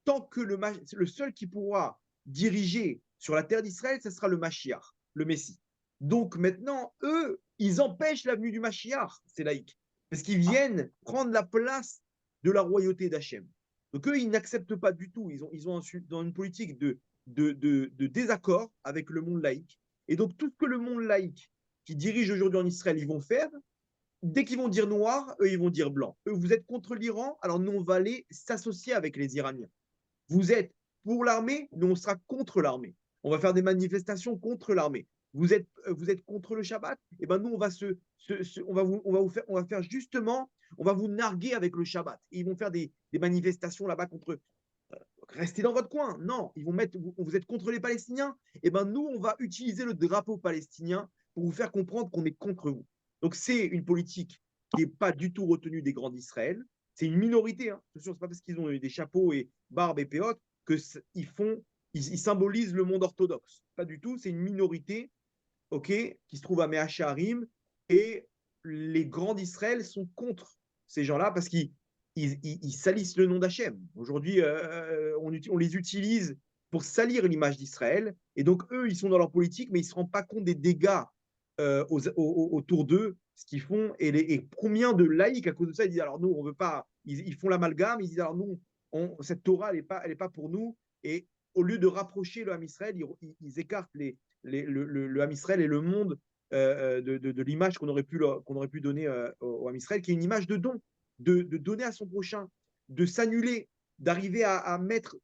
S1: tant que le seul qui pourra diriger sur la terre d'Israël, ce sera le Mashiach, le Messie. Donc maintenant, eux, ils empêchent la venue du Mashiach, ces laïcs, parce qu'ils viennent prendre la place de la royauté d'Hachem. Donc eux, ils n'acceptent pas du tout. Ils ont dans une politique de désaccord avec le monde laïque. Et donc tout ce que le monde laïque qui dirige aujourd'hui en Israël, ils vont faire, dès qu'ils vont dire noir, eux, ils vont dire blanc. Eux, vous êtes contre l'Iran, alors nous, on va aller s'associer avec les Iraniens. Vous êtes pour l'armée, nous, on sera contre l'armée. On va faire des manifestations contre l'armée. Vous êtes contre le Shabbat, et ben nous, on va justement, on va vous narguer avec le Shabbat. Et ils vont faire des manifestations là-bas contre. Restez dans votre coin. Non, ils vont mettre. Vous êtes contre les Palestiniens, et ben nous, on va utiliser le drapeau palestinien pour vous faire comprendre qu'on est contre vous. Donc, c'est une politique qui n'est pas du tout retenue des grands d'Israël. C'est une minorité. Hein. Ce n'est pas parce qu'ils ont des chapeaux et barbes et péotes qu'ils symbolisent le monde orthodoxe. Pas du tout. C'est une minorité, ok, qui se trouve à Mea Shearim. Et les grands d'Israël sont contre ces gens-là parce qu'ils salissent le nom d'Hachem. Aujourd'hui, on les utilise pour salir l'image d'Israël. Et donc, eux, ils sont dans leur politique, mais ils ne se rendent pas compte des dégâts autour d'eux, ce qu'ils font. Et combien de laïcs, à cause de ça, ils disent, alors nous, on ne veut pas, ils font l'amalgame, ils disent, alors nous, cette Torah, elle n'est pas pour nous. Et au lieu de rapprocher le Ham Israël, ils écartent le Ham Israël et le monde de l'image qu'on aurait pu donner au Ham Israël, qui est une image de don, de donner à son prochain, de s'annuler, d'arriver à mettre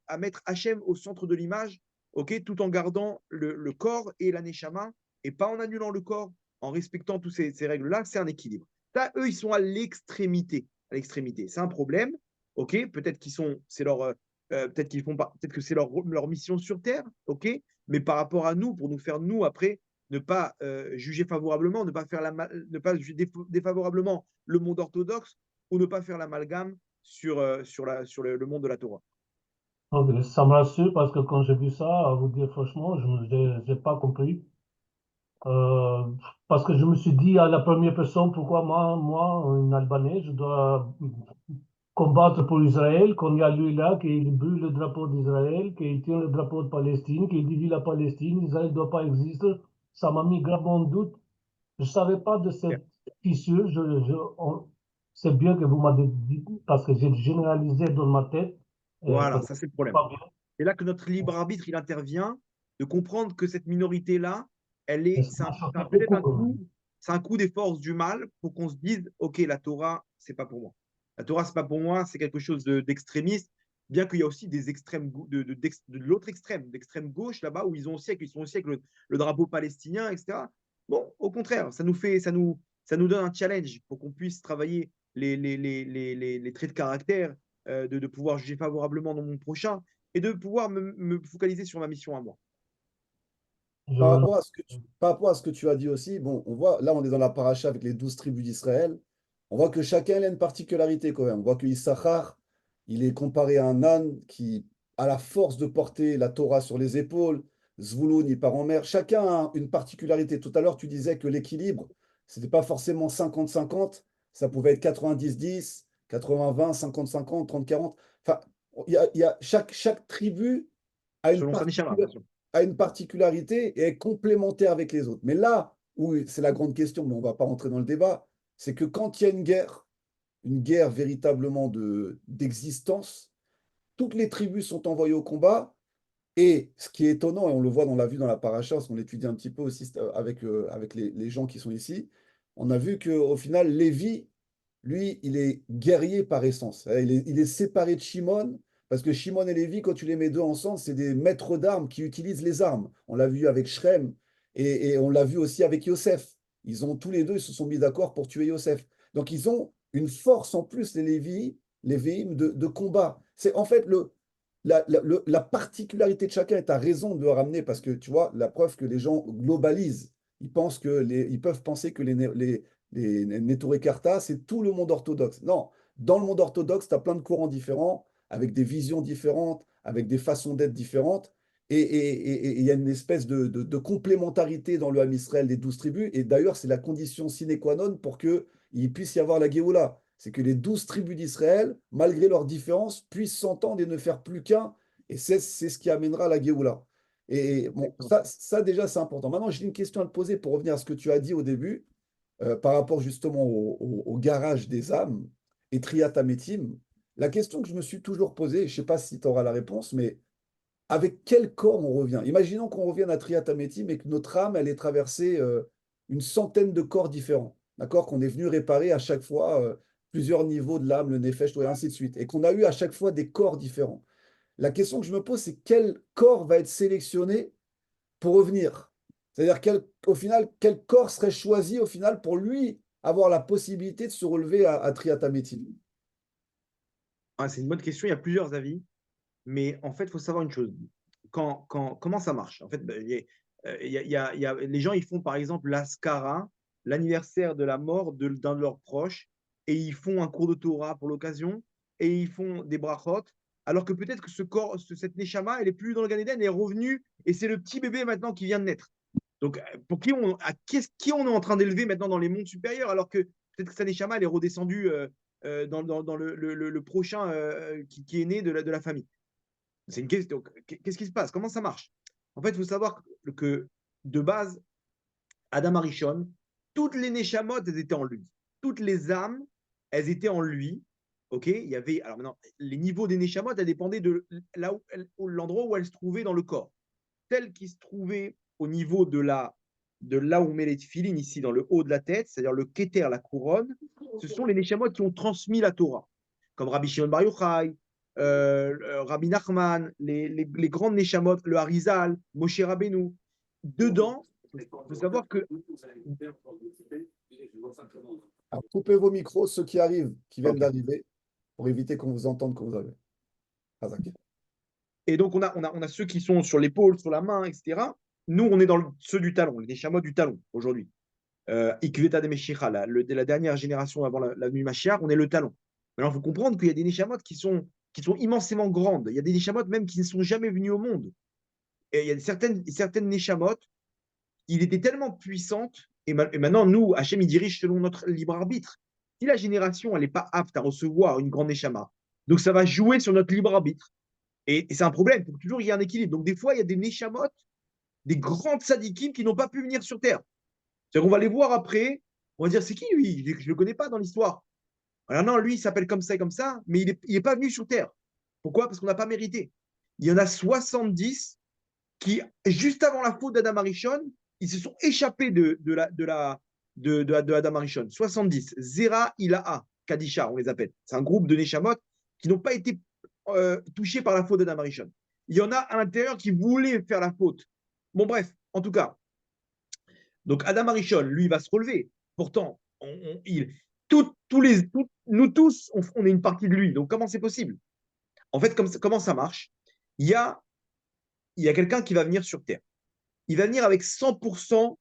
S1: Hachem au centre de l'image, ok, tout en gardant le corps et la neshama, et pas en annulant le corps, en respectant toutes ces règles-là. C'est un équilibre. Ça, eux, ils sont à l'extrémité. À l'extrémité. C'est un problème. Ok, peut-être qu'ils sont, c'est leur, peut-être qu'ils font pas, peut-être que c'est leur mission sur Terre. Ok, mais par rapport à nous, pour nous faire nous après ne pas juger favorablement, ne pas juger défavorablement le monde orthodoxe ou ne pas faire l'amalgame sur le monde de la Torah.
S5: Ok, ça me rassure parce que quand j'ai vu ça, à vous dire franchement, je n'ai pas compris. Euh, Parce que je me suis dit à la première personne, pourquoi moi, un Albanais, je dois combattre pour Israël, quand il y a lui là, qui brûle le drapeau d'Israël, qui tient le drapeau de Palestine, qui divise la Palestine, Israël ne doit pas exister. Ça m'a mis gravement en doute. Je ne savais pas de cette fissure. C'est bien que vous m'avez dit, parce que j'ai généralisé dans ma tête.
S1: Voilà, ça c'est le problème.
S5: Pas bien.
S1: C'est là que notre libre arbitre, il intervient, de comprendre que cette minorité-là,
S5: Mais ça m'a choqué beaucoup quand même.
S1: c'est un coup des forces du mal pour qu'on se dise, OK, la Torah, c'est pas pour moi. La Torah, c'est pas pour moi, c'est quelque chose d'extrémiste, bien qu'il y a aussi des extrêmes, de l'autre extrême, d'extrême gauche là-bas, où ils sont aussi avec le drapeau palestinien, etc. Bon, au contraire, ça nous donne un challenge pour qu'on puisse travailler les traits de caractère, de pouvoir juger favorablement dans mon prochain et de pouvoir me focaliser sur ma mission à moi.
S3: Par
S5: Je-
S3: rapport à ce que par rapport à ce que tu as dit aussi, bon, on voit, là, on est dans la paracha avec les 12 tribus d'Israël. On voit que chacun il a une particularité quand même. On voit que Issachar, il est comparé à un âne qui a la force de porter la Torah sur les épaules. Zvouloun, il part en mer. Chacun a une particularité. Tout à l'heure, tu disais que l'équilibre, ce n'était pas forcément 50-50. Ça pouvait être 90-10, 80-20, 50-50, 30-40. Enfin, chaque tribu a une
S1: Selon sa neshama, bien sûr.
S3: particularité et est complémentaire avec les autres. Mais là où c'est la grande question, mais on ne va pas rentrer dans le débat, c'est que quand il y a une guerre véritablement d'existence, toutes les tribus sont envoyées au combat. Et ce qui est étonnant, et on le voit, on l'a vu dans la paracha, parce qu'on l'étudie un petit peu aussi avec les gens qui sont ici, on a vu qu'au final, Lévi, lui, il est guerrier par essence. Il est séparé de Shimon, parce que Shimon et Lévi, quand tu les mets deux ensemble, c'est des maîtres d'armes qui utilisent les armes. On l'a vu avec Shrem et on l'a vu aussi avec Yosef. Tous les deux, ils se sont mis d'accord pour tuer Yosef. Donc, ils ont une force en plus, les Lévi'im, de combat. C'est en fait la particularité de chacun, et tu as raison de le ramener, parce que tu vois, la preuve que les gens globalisent. Ils peuvent penser que les Neturei Karta, c'est tout le monde orthodoxe. Non, dans le monde orthodoxe, tu as plein de courants différents, avec des visions différentes, avec des façons d'être différentes. Et il y a une espèce de complémentarité dans le Ham Israël des 12 tribus. Et d'ailleurs, c'est la condition sine qua non pour qu'il puisse y avoir la Géoula. C'est que les 12 tribus d'Israël, malgré leurs différences, puissent s'entendre et ne faire plus qu'un. Et c'est ce qui amènera la Géoula. Et bon, ça déjà, c'est important. Maintenant, j'ai une question à te poser pour revenir à ce que tu as dit au début par rapport justement au garage des âmes et Triatamétim. La question que je me suis toujours posée, je ne sais pas si tu auras la réponse, mais avec quel corps on revient? Imaginons qu'on revienne à Triatamétim et que notre âme, elle ait traversé une centaine de corps différents, d'accord? Qu'on est venu réparer à chaque fois plusieurs niveaux de l'âme, le nefesh, et ainsi de suite, et qu'on a eu à chaque fois des corps différents. La question que je me pose, c'est quel corps va être sélectionné pour revenir? C'est-à-dire, au final, quel corps serait choisi au final pour lui avoir la possibilité de se relever à Triatamétim?
S1: C'est une bonne question. Il y a plusieurs avis. Mais en fait, il faut savoir une chose. Comment ça marche? En fait, les gens, ils font par exemple l'Askara, l'anniversaire de la mort d'un de leurs proches, et ils font un cours de Torah pour l'occasion, et ils font des brachot, alors que peut-être que cette Neshama, elle est plus dans le Gan Eden, elle est revenue, et c'est le petit bébé maintenant qui vient de naître. Donc, pour qui on est en train d'élever maintenant dans les mondes supérieurs, alors que peut-être que sa Neshama, elle est redescendue dans le prochain qui est né de la famille. C'est une question. Qu'est-ce qui se passe? Comment ça marche? En fait, il faut savoir que de base, Adam Arishon, toutes les Neshamot, elles étaient en lui. Toutes les âmes, elles étaient en lui. Ok, il y avait. Alors maintenant, les niveaux des Neshamot, elles dépendaient de là où l'endroit où elles se trouvaient dans le corps. Celles qui se trouvaient au niveau de là où on met les tefilines, ici, dans le haut de la tête, c'est-à-dire le Keter, la couronne, ce sont les Neshamot qui ont transmis la Torah, comme Rabbi Shimon Bar Yochai, Rabbi Nachman, les grandes Neshamot, le Harizal, Moshe Rabbeinu. Dedans, il faut savoir que.
S3: Alors, coupez vos micros, ceux qui arrivent, qui viennent
S1: Ok.
S3: d'arriver, pour éviter qu'on vous entende quand vous avez. Razak.
S1: Et donc, on a ceux qui sont sur l'épaule, sur la main, etc. Nous, on est dans ceux du talon, les Neshamot du talon, aujourd'hui. Ikveta de Meshicha, la dernière génération avant la nuit Mashiach, on est le talon. Maintenant, il faut comprendre qu'il y a des Neshamot qui sont immensément grandes. Il y a des Neshamot même qui ne sont jamais venus au monde. Et il y a certaines Neshamot, il était tellement puissante, et maintenant, nous, Hachem, il dirige selon notre libre arbitre. Si la génération, elle n'est pas apte à recevoir une grande Neshama, donc ça va jouer sur notre libre arbitre. Et c'est un problème, il faut toujours y ait un équilibre. Donc des fois, il y a des Neshamot, des grandes sadikim qui n'ont pas pu venir sur Terre. C'est-à-dire qu'on va les voir après, on va dire, c'est qui lui? Je ne le connais pas dans l'histoire. Alors non, lui, il s'appelle comme ça et comme ça, mais il est pas venu sur Terre. Pourquoi? Parce qu'on n'a pas mérité. Il y en a 70 qui, juste avant la faute d'Adam Arishon, ils se sont échappés de Adam Arishon. 70. Zera Ilaha, Kadisha, on les appelle. C'est un groupe de Neshamot qui n'ont pas été touchés par la faute d'Adam Arishon. Il y en a à l'intérieur qui voulaient faire la faute. Bon, bref, en tout cas. Donc, Adam Arishon, lui, va se relever. Pourtant, nous tous, on est une partie de lui. Donc, comment c'est possible? En fait, comment ça marche? Il y a quelqu'un qui va venir sur Terre. Il va venir avec 100%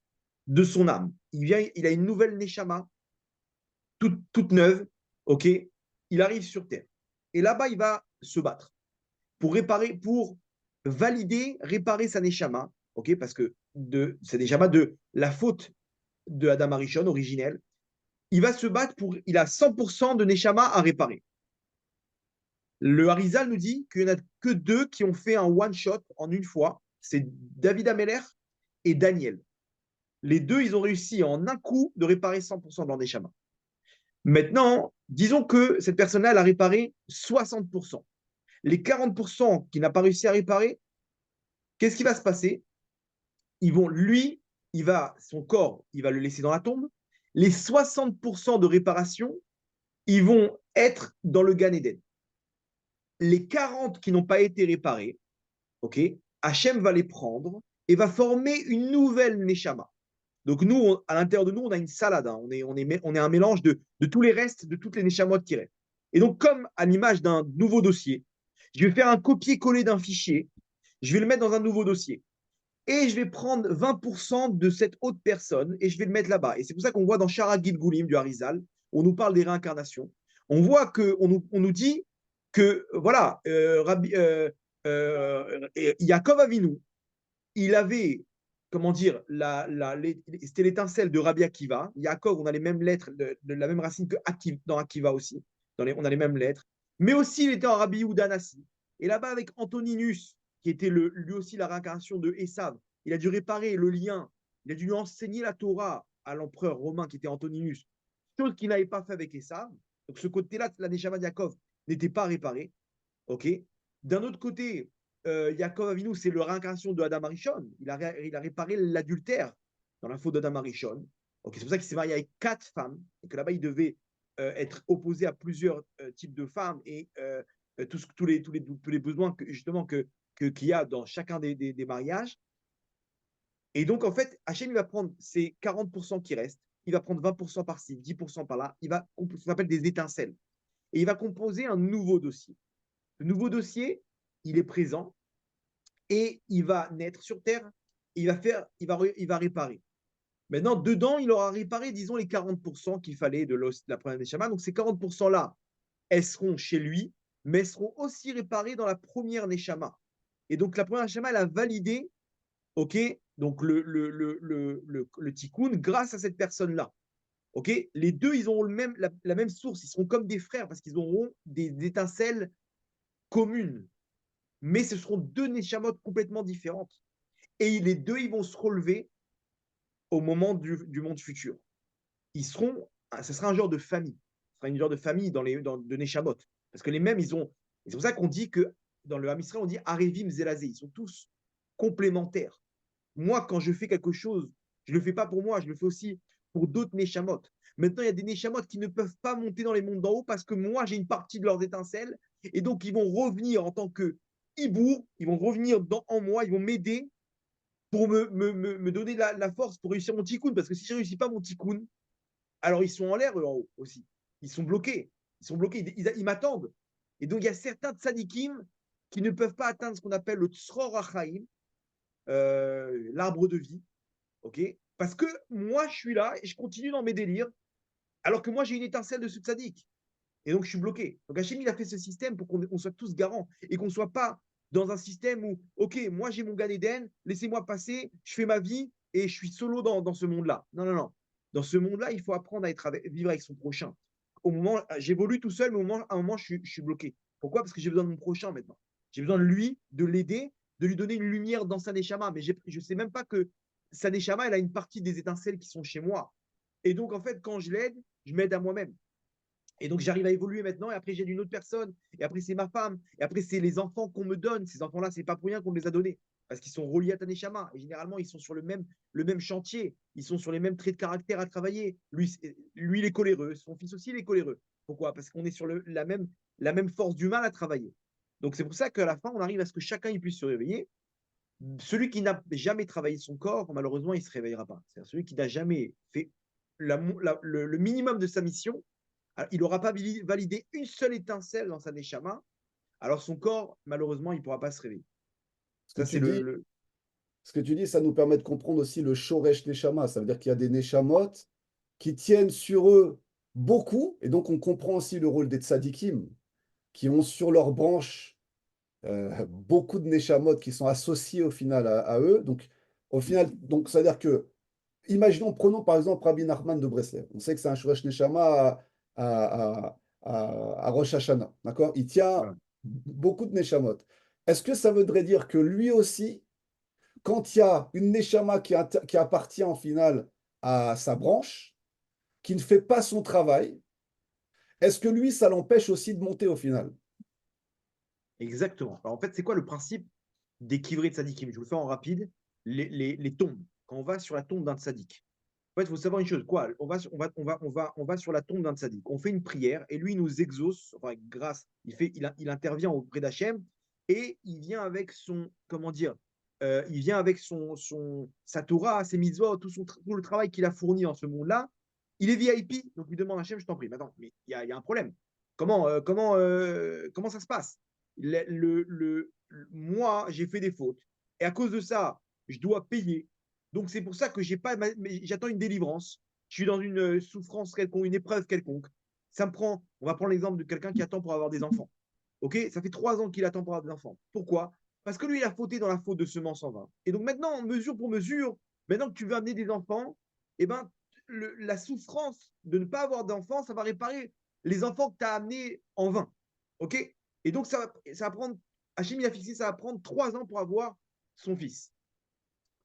S1: de son âme. Il a une nouvelle Neshama, toute neuve, ok? Il arrive sur Terre. Et là-bas, il va se battre pour réparer sa Neshama, ok? Parce que c'est Neshama de la faute de Adam Arishon originelle. Il va se battre il a 100% de Neshama à réparer. Le Harizal nous dit qu'il n'y en a que 2 qui ont fait un one-shot en une fois. C'est David Ameller et Daniel. Les 2, ils ont réussi en un coup de réparer 100% de leur Neshama. Maintenant, disons que cette personne-là, elle a réparé 60%. Les 40% qui n'a pas réussi à réparer, qu'est-ce qui va se passer? Son corps, il va le laisser dans la tombe. Les 60% de réparation, ils vont être dans le Gan Eden. Les 40 qui n'ont pas été réparés, ok, Hachem va les prendre et va former une nouvelle Neshama. Donc nous, à l'intérieur de nous, on a une salade. Hein. On est un mélange de tous les restes, de toutes les Neshamot qui restent. Et donc, comme à l'image d'un nouveau dossier, je vais faire un copier-coller d'un fichier, je vais le mettre dans un nouveau dossier. Et je vais prendre 20% de cette autre personne et je vais le mettre là-bas. Et c'est pour ça qu'on voit dans Shara Gilgulim du Harizal, on nous parle des réincarnations. On voit qu'on nous dit que, voilà, Yaakov Avinu, il avait, comment dire, c'était l'étincelle de Rabbi Akiva. Yaakov, on a les mêmes lettres, de la même racine que dans Akiva aussi. On a les mêmes lettres. Mais aussi, il était en Rabbi Yehuda Nassi. Et là-bas, avec Antoninus, qui était lui aussi la réincarnation de Esav, il a dû réparer le lien. Il a dû lui enseigner la Torah à l'empereur romain qui était Antoninus, chose qu'il n'avait pas fait avec Esav. Donc, ce côté-là, la Neshama de Yaakov n'était pas réparé. OK. D'un autre côté, Yaakov Avinu, c'est la réincarnation de Adam Arishon. Il a réparé l'adultère dans la faute d'Adam Arishon. Okay, c'est pour ça qu'il s'est marié avec 4 femmes et que là-bas, il devait être opposé à plusieurs types de femmes et tous les besoins qu'il y a dans chacun des mariages. Et donc, en fait, Hachem, il va prendre ces 40% qui restent, il va prendre 20% par-ci, 10% par-là, ça s'appelle des étincelles. Et il va composer un nouveau dossier. Le nouveau dossier, il est présent et il va naître sur Terre, et il va réparer. Maintenant, dedans, il aura réparé, disons, les 40% qu'il fallait de la première Neshama. Donc, ces 40%-là, elles seront chez lui, mais elles seront aussi réparées dans la première Neshama. Et donc, la première Neshama, elle a validé, ok, donc le tikkun grâce à cette personne-là. Ok, les deux, ils auront la même source, ils seront comme des frères parce qu'ils auront des étincelles communes. mais ce seront deux Neshamot complètement différentes. Et les deux, ils vont se relever au moment du monde futur. Ce sera un genre de famille. Ce sera une genre de famille de Neshamot. Parce que les mêmes, c'est pour ça qu'on dit que dans le Ham Israël, on dit Arevim Zelazé. Ils sont tous complémentaires. Moi, quand je fais quelque chose, je ne le fais pas pour moi, je le fais aussi pour d'autres Neshamot. Maintenant, il y a des Neshamot qui ne peuvent pas monter dans les mondes d'en haut parce que moi, j'ai une partie de leurs étincelles. Et donc, ils vont revenir en tant que hibour, ils vont revenir en moi, ils vont m'aider pour me donner la force pour réussir mon tikkun. Parce que si je ne réussis pas mon tikkun, alors ils sont en l'air, eux, en haut aussi. Ils sont bloqués. Ils m'attendent. Et donc, il y a certains tzadikim qui ne peuvent pas atteindre ce qu'on appelle le tzror hachaim, l'arbre de vie. Ok, parce que moi, je suis là et je continue dans mes délires, alors que moi, j'ai une étincelle de ce tzaddik. Et donc, je suis bloqué. Donc, Hachem, il a fait ce système pour qu'on soit tous garants et qu'on ne soit pas dans un système où, OK, moi, j'ai mon Gan Eden, laissez-moi passer, je fais ma vie et je suis solo dans ce monde-là. Non, non, non. Dans ce monde-là, il faut apprendre à vivre avec son prochain. Au moment, j'évolue tout seul, mais à un moment, je suis bloqué. Pourquoi? Parce que j'ai besoin de mon prochain maintenant. J'ai besoin de lui, de l'aider, de lui donner une lumière dans sa neshama. Mais je ne sais même pas que sa neshama, elle a une partie des étincelles qui sont chez moi. Et donc, en fait, quand je l'aide, je m'aide à moi-même. Et donc, j'arrive à évoluer maintenant. Et après, j'ai une autre personne. Et après, c'est ma femme. Et après, c'est les enfants qu'on me donne. Ces enfants-là, c'est pas pour rien qu'on me les a donnés. Parce qu'ils sont reliés à Taneshama. Et généralement, ils sont sur le même chantier. Ils sont sur les mêmes traits de caractère à travailler. Lui, il est coléreux. Son fils aussi, il est coléreux. Pourquoi? Parce qu'on est sur la même force du mal à travailler. Donc, c'est pour ça qu'à la fin, on arrive à ce que chacun il puisse se réveiller. Celui qui n'a jamais travaillé son corps, malheureusement, il ne se réveillera pas. C'est-à-dire celui qui n'a jamais fait le minimum de sa mission, il n'aura pas validé une seule étincelle dans sa neshama, alors son corps, malheureusement, il ne pourra pas se réveiller.
S3: Ce que
S1: Ça, c'est
S3: tu dis, ce que tu dis, ça nous permet de comprendre aussi le shoresh neshama. Ça veut dire qu'il y a des neshamot qui tiennent sur eux beaucoup, et donc on comprend aussi le rôle des tzadikim, qui ont sur leur branche beaucoup de neshamot qui sont associés au final à eux. Donc, au final, donc, ça veut dire que, imaginons, prenons par exemple Rabbi Nachman de Breslev. On sait que c'est un shoresh neshama à Rosh Hashanah. D'accord? Il tient
S1: voilà.
S3: beaucoup de neshamot. Est-ce que ça voudrait dire que lui aussi, quand il y a une neshama qui appartient en final à sa branche, qui ne fait pas son travail, est-ce que lui, ça l'empêche aussi de monter au final?
S1: Exactement. Alors, en fait, c'est quoi le principe des kivrés de tzadikim? Je vous le fais en rapide. Les tombes. Quand on va sur la tombe d'un tzadik, en fait, il faut savoir une chose. Quoi? On va sur la tombe d'un tzadik. On fait une prière et lui, il nous exauce, enfin, grâce, il intervient auprès d'Hachem et il vient avec son, comment dire, il vient avec sa Torah, ses mitzvot, tout le travail qu'il a fourni en ce monde-là. Il est VIP, donc il lui demande à Hachem, je t'en prie. Mais attends, mais il y a un problème. Comment ça se passe? Moi, j'ai fait des fautes. Et à cause de ça, je dois payer. Donc, c'est pour ça que j'attends une délivrance. Je suis dans une souffrance quelconque, une épreuve quelconque. On va prendre l'exemple de quelqu'un qui attend pour avoir des enfants. OK? Ça fait 3 ans qu'il attend pour avoir des enfants. Pourquoi? Parce que lui, il a fauté dans la faute de semence en vain. Et donc, maintenant, mesure pour mesure, maintenant que tu veux amener des enfants, eh ben, la souffrance de ne pas avoir d'enfants, ça va réparer les enfants que tu as amenés en vain. OK? Et donc, ça va prendre, Hachem, il a fixé, ça va prendre 3 ans pour avoir son fils.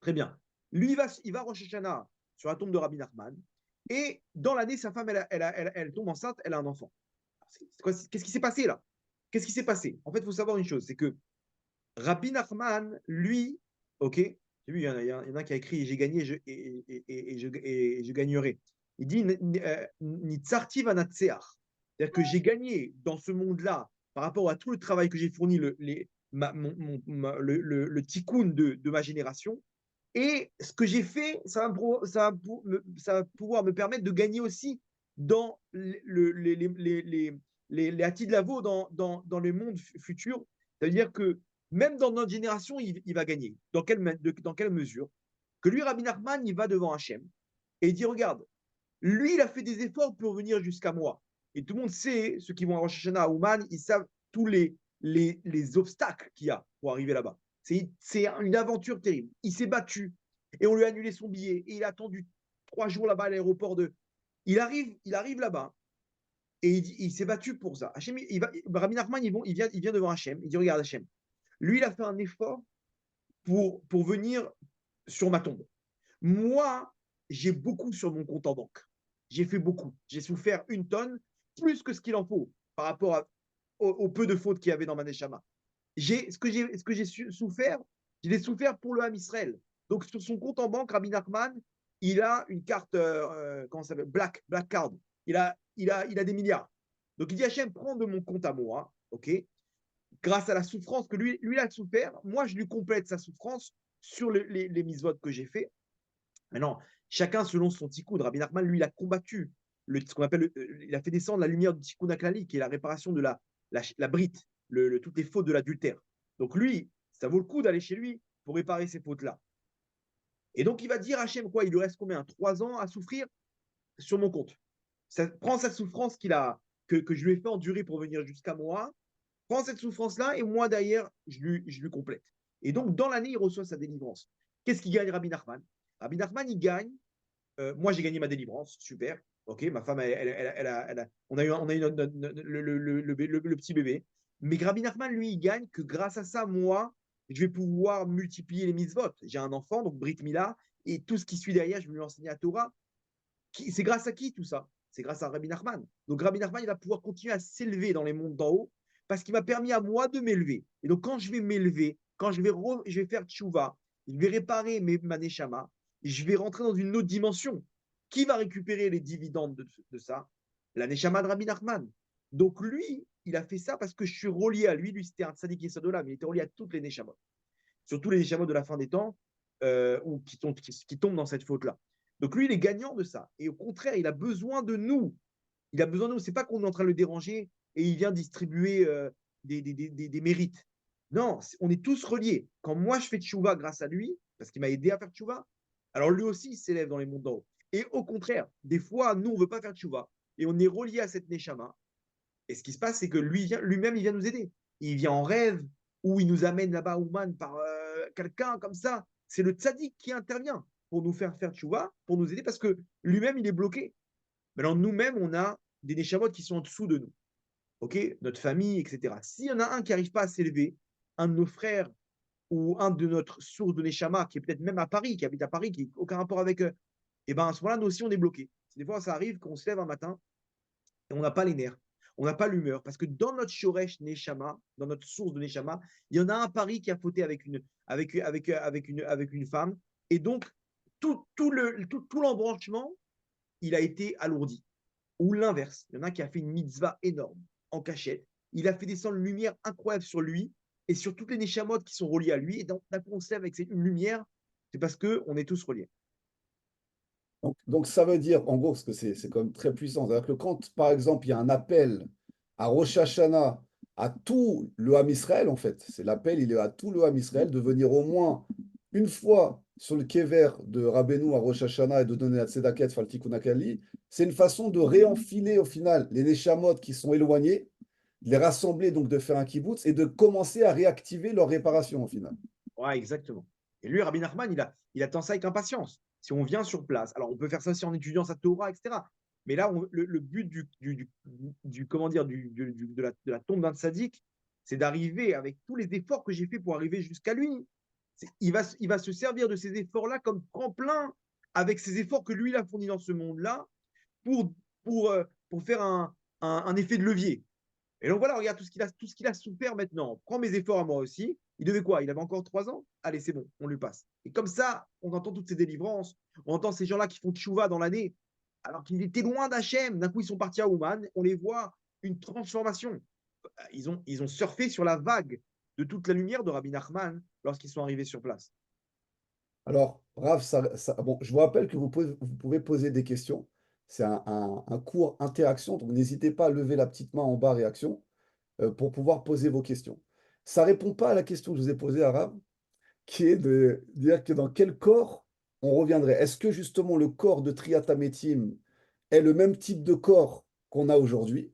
S1: Très bien. Lui, il va à Rosh Hashanah sur la tombe de Rabbi Nachman. Et dans l'année, sa femme, elle tombe enceinte, elle a un enfant. Qu'est-ce qui s'est passé là? Qu'est-ce qui s'est passé? En fait, il faut savoir une chose, c'est que Rabbi Nachman, lui, ok, j'ai vu, il y en a qui a écrit j'ai gagné et je gagnerai. Il dit Nitzarti vanatseach. C'est-à-dire que j'ai gagné dans ce monde-là par rapport à tout le travail que j'ai fourni, le tikkun de ma génération. Et ce que j'ai fait, ça va pouvoir me permettre de gagner aussi dans les Hati de Lavo dans le monde futur. C'est-à-dire que même dans notre génération, il va gagner. Dans quelle mesure? Que lui, Rabbi Nachman, il va devant Hachem et il dit regarde, lui, il a fait des efforts pour venir jusqu'à moi. Et tout le monde sait, ceux qui vont à Rosh Hashanah à Ouman, ils savent tous les obstacles qu'il y a pour arriver là-bas. C'est une aventure terrible. Il s'est battu et on lui a annulé son billet et il a attendu 3 jours là-bas à l'aéroport de. Il arrive là-bas et il s'est battu pour ça. Hachem, Rabbi Nachman, il vient devant Hachem. Il dit regarde Hachem, lui, il a fait un effort pour venir sur ma tombe. Moi, j'ai beaucoup sur mon compte en banque. J'ai fait beaucoup. J'ai souffert 1 tonne, plus que ce qu'il en faut par rapport au peu de fautes qu'il y avait dans ma neshama. Ce que j'ai souffert, je l'ai souffert pour le Ham Israël. Donc, sur son compte en banque, Rabbi Nachman, il a une carte, comment ça s'appelle, Black Card. Il a des milliards. Donc, il dit Hachem, prends de mon compte à moi, ok, grâce à la souffrance que lui a souffert, moi, je lui complète sa souffrance sur les mises-votes que j'ai fait. Maintenant, chacun selon son tikkun. Rabbi Nachman, lui, il a combattu ce qu'on appelle, il a fait descendre la lumière du tikkun aklali, qui est la réparation de la brite, toutes les fautes de l'adultère. Donc lui, ça vaut le coup d'aller chez lui pour réparer ces fautes-là. Et donc il va dire à Hachem quoi, il lui reste combien 3 ans à souffrir sur mon compte. Ça prend sa souffrance que je lui ai fait endurer pour venir jusqu'à moi, prends cette souffrance-là et moi d'ailleurs, je lui complète. Et donc dans l'année, il reçoit sa délivrance. Qu'est-ce qu'il gagne Rabbi Nachman? Rabbi Nachman, il gagne. Moi, j'ai gagné ma délivrance, super. Ok, ma femme, on a eu le petit bébé. Mais Rabbi Nachman, lui, il gagne que grâce à ça, moi, je vais pouvoir multiplier les mitzvot. J'ai un enfant, donc Brit Mila, et tout ce qui suit derrière, je vais lui enseigner à Torah. C'est grâce à qui tout ça? C'est grâce à Rabbi Nachman. Donc Rabbi Nachman, il va pouvoir continuer à s'élever dans les mondes d'en haut parce qu'il m'a permis à moi de m'élever. Et donc quand je vais m'élever, quand je vais faire tchouva, je vais réparer ma neshama, je vais rentrer dans une autre dimension. Qui va récupérer les dividendes de ça? La neshama de Rabbi Nachman. Donc lui, il a fait ça parce que je suis relié à lui. Lui, c'était un tzaddik Yesodolam, mais il était relié à toutes les neshamot. Surtout les neshamot de la fin des temps ou qui tombent dans cette faute-là. Donc lui, il est gagnant de ça. Et au contraire, il a besoin de nous. Il a besoin de nous. C'est pas qu'on est en train de le déranger et il vient distribuer des mérites. Non, on est tous reliés. Quand moi, je fais tchouva grâce à lui, parce qu'il m'a aidé à faire tchouva, alors lui aussi, il s'élève dans les mondes d'en haut. Et au contraire, des fois, nous, on ne veut pas faire tchouva et on est relié à cette neshama. Et ce qui se passe, c'est que lui-même, il vient nous aider. Il vient en rêve ou il nous amène là-bas, Ouman, par quelqu'un comme ça. C'est le tzaddik qui intervient pour nous faire tchouva, pour nous aider, parce que lui-même, il est bloqué. Maintenant, nous-mêmes, on a des neshamot qui sont en dessous de nous. OK? Notre famille, etc. S'il y en a un qui n'arrive pas à s'élever, un de nos frères ou un de notre source de neshama, qui est peut-être même à Paris, qui habite à Paris, qui n'a aucun rapport avec eux, et bien à ce moment-là, nous aussi, on est bloqué. Des fois, ça arrive qu'on se lève un matin et on n'a pas les nerfs, on n'a pas l'humeur, parce que dans notre shoresh neshama, dans notre source de neshama, il y en a un à Paris qui a fauté avec une femme, et donc tout l'embranchement, il a été alourdi. Ou l'inverse, il y en a qui a fait une mitzvah énorme, en cachette, il a fait descendre une lumière incroyable sur lui, et sur toutes les neshamot qui sont reliées à lui, et d'un coup on se lève avec une lumière, c'est parce qu'on est tous reliés.
S3: Donc, ça veut dire, en gros, parce que c'est quand même très puissant, c'est-à-dire que quand, par exemple, il y a un appel à Rosh Hashanah, à tout le Ham Israël, en fait, c'est l'appel, il est à tout le Ham Israël de venir au moins une fois sur le kever de Rabbeinu à Rosh Hashanah et de donner la tzedaka et de faire le tikkun akali, c'est une façon de réenfiler au final les neshamot qui sont éloignés, de les rassembler, donc de faire un kibbutz et de commencer à réactiver leur réparation au final.
S1: Ouais, exactement. Et lui, Rabbi Nachman, il attend ça avec impatience. Si on vient sur place, alors on peut faire ça aussi en étudiant sa Torah, etc. Mais là, le but comment dire, de la tombe d'un tzaddik, c'est d'arriver avec tous les efforts que j'ai fait pour arriver jusqu'à lui. Il va se servir de ces efforts-là comme tremplin avec ces efforts que lui, il a fournis dans ce monde-là pour, pour faire un effet de levier. Et donc voilà, regarde tout ce qu'il a souffert maintenant. Prends mes efforts à moi aussi. Il devait quoi? Il avait encore 3 ans? Allez, c'est bon, on lui passe. Et comme ça, on entend toutes ces délivrances. On entend ces gens-là qui font tchouva dans l'année, alors qu'ils étaient loin d'Hachem. D'un coup, ils sont partis à Ouman. On les voit, une transformation. Ils ont surfé sur la vague de toute la lumière de Rabbi Nachman lorsqu'ils sont arrivés sur place.
S3: Alors, Raph, bon, je vous rappelle que vous pouvez poser des questions. C'est un cours interaction, donc n'hésitez pas à lever la petite main en bas réaction pour pouvoir poser vos questions. Ça ne répond pas à la question que je vous ai posée, Arabe, qui est de dire que dans quel corps on reviendrait. Est-ce que justement le corps de Triatamétim est le même type de corps qu'on a aujourd'hui?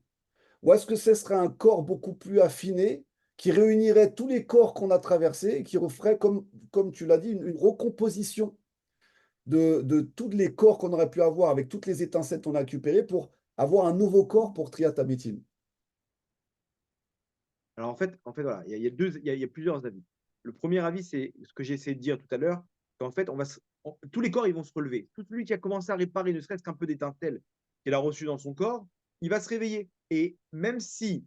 S3: Ou est-ce que ce serait un corps beaucoup plus affiné qui réunirait tous les corps qu'on a traversés et qui referait, comme tu l'as dit, une recomposition de tous les corps qu'on aurait pu avoir avec toutes les étincelles qu'on a récupérées pour avoir un nouveau corps pour Triatamétim?
S1: Alors voilà, il y a plusieurs avis. Le premier avis, c'est ce que j'ai essayé de dire tout à l'heure, qu'en fait, tous les corps, ils vont se relever. Tout celui qui a commencé à réparer ne serait-ce qu'un peu d'étincelle qu'il a reçu dans son corps, il va se réveiller. Et même si,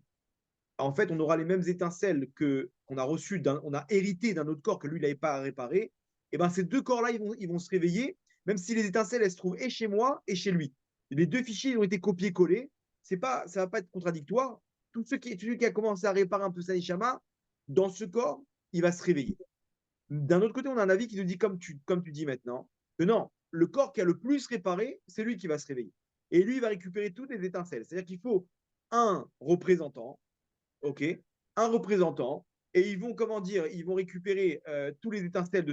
S1: en fait, on aura les mêmes étincelles qu'on a reçues, on a hérité d'un autre corps que lui, il n'avait pas à réparer, et ben ces deux corps-là, ils vont se réveiller, même si les étincelles, elles se trouvent et chez moi et chez lui. Les deux fichiers ils ont été copiés-collés. Ça ne va pas être contradictoire. Celui qui a commencé à réparer un peu sa neshama, dans ce corps, il va se réveiller. D'un autre côté, on a un avis qui nous dit, comme tu dis maintenant, que non, le corps qui a le plus réparé, c'est lui qui va se réveiller. Et lui, il va récupérer toutes les étincelles. C'est-à-dire qu'il faut un représentant, OK, un représentant, et ils vont, comment dire, ils vont récupérer tous les étincelles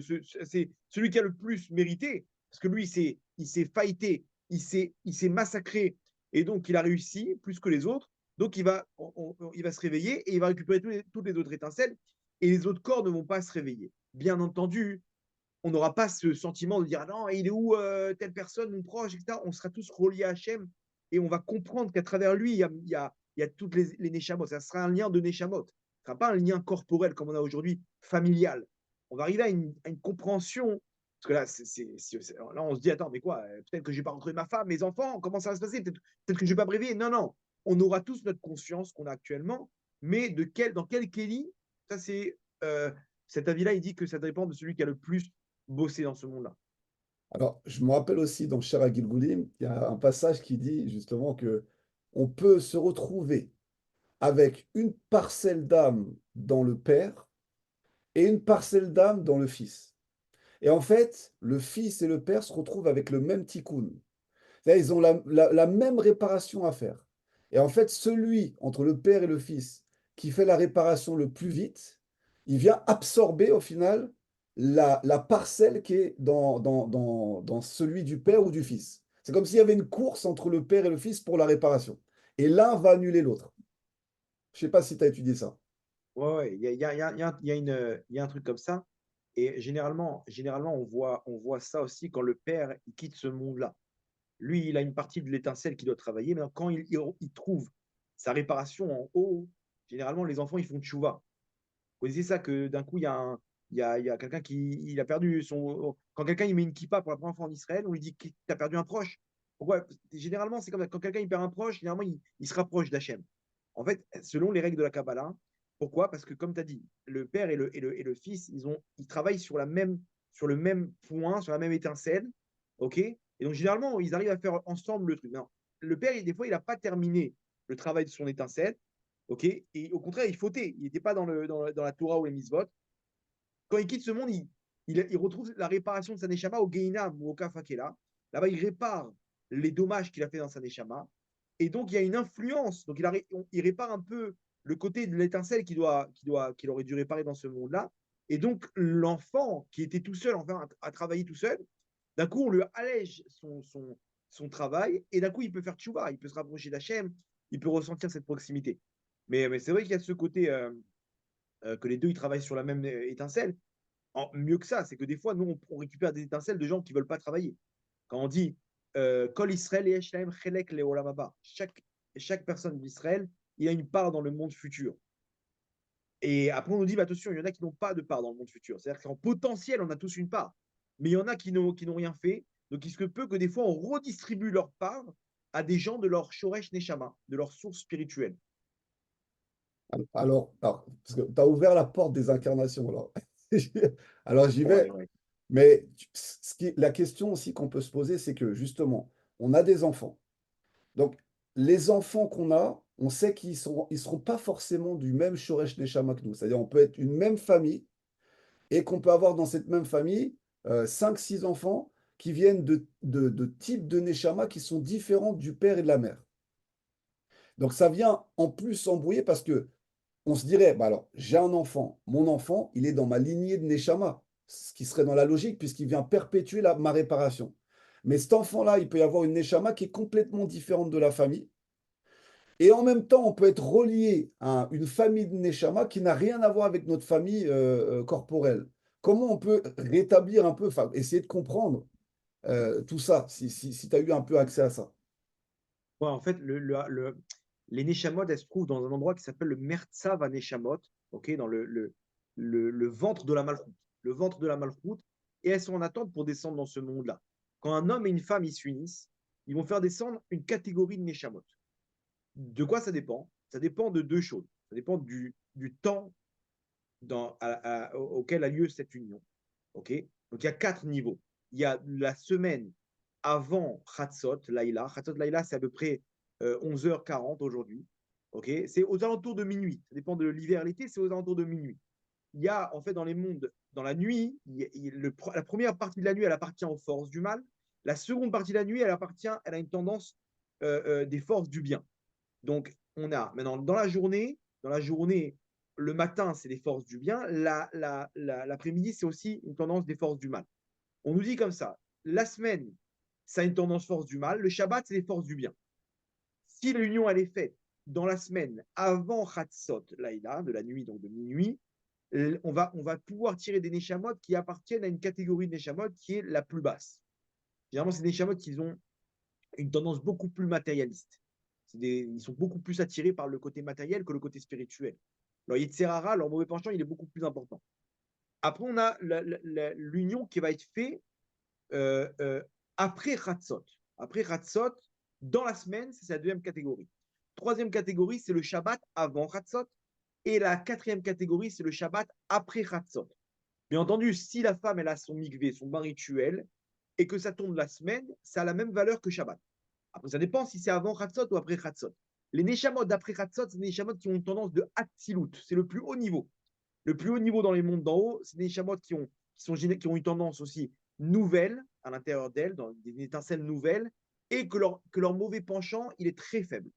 S1: c'est celui qui a le plus mérité, parce que lui, il s'est fighté, il s'est massacré, et donc il a réussi plus que les autres. Donc il va se réveiller et il va récupérer toutes les autres étincelles, et les autres corps ne vont pas se réveiller. Bien entendu, on n'aura pas ce sentiment de dire ah non, il est où telle personne, mon proche, etc. On sera tous reliés à Hachem et on va comprendre qu'à travers lui, il y a toutes les Neshamot. Ça sera un lien de Neshamot. Ce ne sera pas un lien corporel comme on a aujourd'hui, familial. On va arriver à une compréhension. Parce que là, on se dit attends, mais quoi peut-être que je ne vais pas retrouver ma femme, mes enfants, comment ça va se passer peut-être que je ne vais pas bréver. Non, non. On aura tous notre conscience qu'on a actuellement, mais dans quel Kéli, ça c'est. Cet avis-là, il dit que ça dépend de celui qui a le plus bosser dans ce monde-là.
S3: Alors, je me rappelle aussi dans Shara Gilgulim, il y a un passage qui dit justement que on peut se retrouver avec une parcelle d'âme dans le Père et une parcelle d'âme dans le Fils. Et en fait, le Fils et le Père se retrouvent avec le même tikkun. C'est-à-dire, ils ont la même réparation à faire. Et en fait, celui entre le Père et le Fils qui fait la réparation le plus vite, il vient absorber au final la parcelle qui est dans celui du Père ou du Fils. C'est comme s'il y avait une course entre le Père et le Fils pour la réparation. Et l'un va annuler l'autre. Je ne sais pas si tu as étudié ça.
S1: Ouais, ouais, il y a un truc comme ça. Et généralement on voit ça aussi quand le père il quitte ce monde-là. Lui, il a une partie de l'étincelle qui doit travailler, mais quand il trouve sa réparation en haut, généralement, les enfants, ils font tchouva. Vous connaissez ça que d'un coup, il y a quelqu'un qui il a perdu son. Quand quelqu'un il met une kippa pour la première fois en Israël, on lui dit que tu as perdu un proche. Pourquoi? Généralement, c'est comme ça. Quand quelqu'un il perd un proche, généralement, il se rapproche d'Hachem. En fait, selon les règles de la Kabbalah, pourquoi? Parce que, comme tu as dit, le père et le fils, ils travaillent sur le même point, sur la même étincelle. OK? Et donc, généralement, ils arrivent à faire ensemble le truc. Non, le père, des fois, il n'a pas terminé le travail de son étincelle. OK? Et au contraire, il fautait. Il n'était pas dans la Torah ou les mitzvot. Quand il quitte ce monde, il retrouve la réparation de sa neshama au Geinam ou au Kafakela. Là-bas, il répare les dommages qu'il a fait dans sa neshama. Et donc, il y a une influence. Donc, il répare un peu le côté de l'étincelle qu'il aurait dû réparer dans ce monde-là. Et donc, l'enfant qui était tout seul, enfin, à travailler tout seul, d'un coup, on lui allège son travail. Et d'un coup, il peut faire tchouva. Il peut se rapprocher d'Hachem. Il peut ressentir cette proximité. Mais c'est vrai qu'il y a ce côté que les deux, ils travaillent sur la même étincelle. Mieux que ça, c'est que des fois, nous, on récupère des étincelles de gens qui ne veulent pas travailler. Quand on dit Kol Israël et Eshlaim Chelek le Olam Haba, chaque personne d'Israël, il a une part dans le monde futur. Et après, on nous dit, bah, attention, il y en a qui n'ont pas de part dans le monde futur. C'est-à-dire qu'en potentiel, on a tous une part. Mais il y en a qui n'ont rien fait. Donc, il se peut que des fois, on redistribue leur part à des gens de leur Shoresh Neshama, de leur source spirituelle.
S3: Alors, parce que tu as ouvert la porte des incarnations. Alors j'y vais.
S1: Ouais, ouais.
S3: Mais la question aussi qu'on peut se poser, c'est que justement, on a des enfants. Donc, les enfants qu'on a, on sait ils seront pas forcément du même Shoresh Neshama que nous. C'est-à-dire, on peut être une même famille et qu'on peut avoir dans cette même famille 5-6 enfants qui viennent de types de Neshama qui sont différents du père et de la mère. Donc, ça vient en plus embrouiller parce que on se dirait, bah alors, j'ai un enfant, mon enfant, il est dans ma lignée de Neshama, ce qui serait dans la logique puisqu'il vient perpétuer ma réparation. Mais cet enfant-là, il peut y avoir une Neshama qui est complètement différente de la famille. Et en même temps, on peut être relié à une famille de Neshama qui n'a rien à voir avec notre famille corporelle. Comment on peut rétablir un peu, enfin, essayer de comprendre tout ça, si tu as eu un peu accès à ça?
S1: Ouais, en fait, les Neshamot, elles se trouvent dans un endroit qui s'appelle le Mertzav Neshamot, ok, dans le ventre de la Malchoute. Le ventre de la Malchoute, et elles sont en attente pour descendre dans ce monde-là. Quand un homme et une femme ils s'unissent, ils vont faire descendre une catégorie de Neshamot. De quoi ça dépend? Ça dépend de deux choses. Ça dépend du temps auquel a lieu cette union. Ok. Donc il y a 4 niveaux. Il y a la semaine avant Chatzot Laïla. Chatzot Laïla, c'est à peu près 11h40 aujourd'hui. Ok. C'est aux alentours de minuit. Ça dépend de l'hiver, l'été, c'est aux alentours de minuit. Il y a en fait dans les mondes, dans la nuit, la première partie de la nuit, elle appartient aux forces du mal. La seconde partie de la nuit, elle a une tendance des forces du bien. Donc, on a maintenant dans la journée, le matin, c'est les forces du bien. L'après-midi, c'est aussi une tendance des forces du mal. On nous dit comme ça, la semaine, ça a une tendance force du mal. Le Shabbat, c'est les forces du bien. Si l'union, elle est faite dans la semaine avant Chatzot, Laïla, de la nuit, donc de minuit, on va pouvoir tirer des Neshamot qui appartiennent à une catégorie de Neshamot qui est la plus basse. Généralement, c'est des Neshamot qui ont une tendance beaucoup plus matérialiste. Ils sont beaucoup plus attirés par le côté matériel que le côté spirituel. Alors, Yetzerara, leur mauvais penchant, il est beaucoup plus important. Après, on a l'union qui va être faite après Chatzot. Après Chatzot, dans la semaine, c'est la deuxième catégorie. Troisième catégorie, c'est le Shabbat avant Chatzot. Et la quatrième catégorie, c'est le Shabbat après Chatzot. Bien entendu, si la femme elle a son mikvé, son bain rituel, et que ça tombe la semaine, ça a la même valeur que Shabbat. Après, ça dépend si c'est avant Chatzot ou après Chatzot. Les Neshamot d'après Chatzot, c'est des Neshamot qui ont une tendance de Hatzilut. C'est le plus haut niveau. Le plus haut niveau dans les mondes d'en haut, c'est des Neshamot qui ont une tendance aussi nouvelle à l'intérieur d'elles, dans des étincelles nouvelles, et que leur mauvais penchant, il est très faible.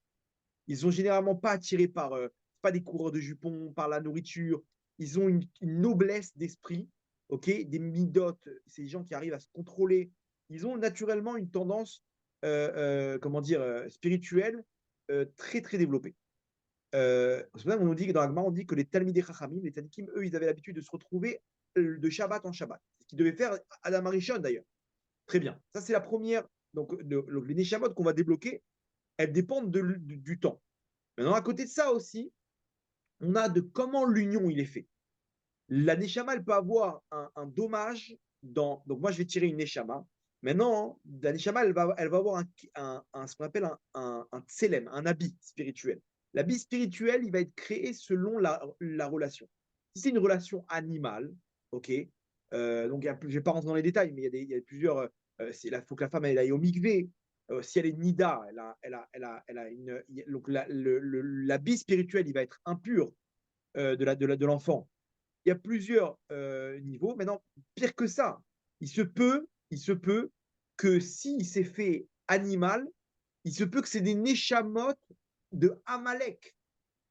S1: Ils sont généralement pas attirés par, pas des coureurs de jupons, par la nourriture. Ils ont une noblesse d'esprit, ok, des midotes, ces gens qui arrivent à se contrôler. Ils ont naturellement une tendance, comment dire, spirituelle très très développée. C'est pour ça qu'on nous dit que dans l'Agma, on dit que les Talmidei Chachamim, les Tzadikim, eux, ils avaient l'habitude de se retrouver de Shabbat en Shabbat. C'est ce qu'ils devaient faire Adam Arishon d'ailleurs. Très bien. Ça, c'est la première. Donc, les Neshamot qu'on va débloquer, elles dépendent du temps. Maintenant, à côté de ça aussi, on a de comment l'union il est fait. La Neshama, elle peut avoir un dommage dans. Donc, moi, je vais tirer une Neshama. Maintenant, la Neshama, elle va avoir ce qu'on appelle un tselem, un habit spirituel. L'habit spirituel, il va être créé selon la relation. Si c'est une relation animale, ok, donc je ne vais pas rentrer dans les détails, mais il y a plusieurs. Il faut que la femme elle aille au mikvé. Si elle est nida, elle a une. Donc l'habit spirituel, il va être impur de l'enfant. Il y a plusieurs niveaux. Maintenant, pire que ça, il se peut que s'il s'est fait animal, il se peut que c'est des Neshamot de Amalek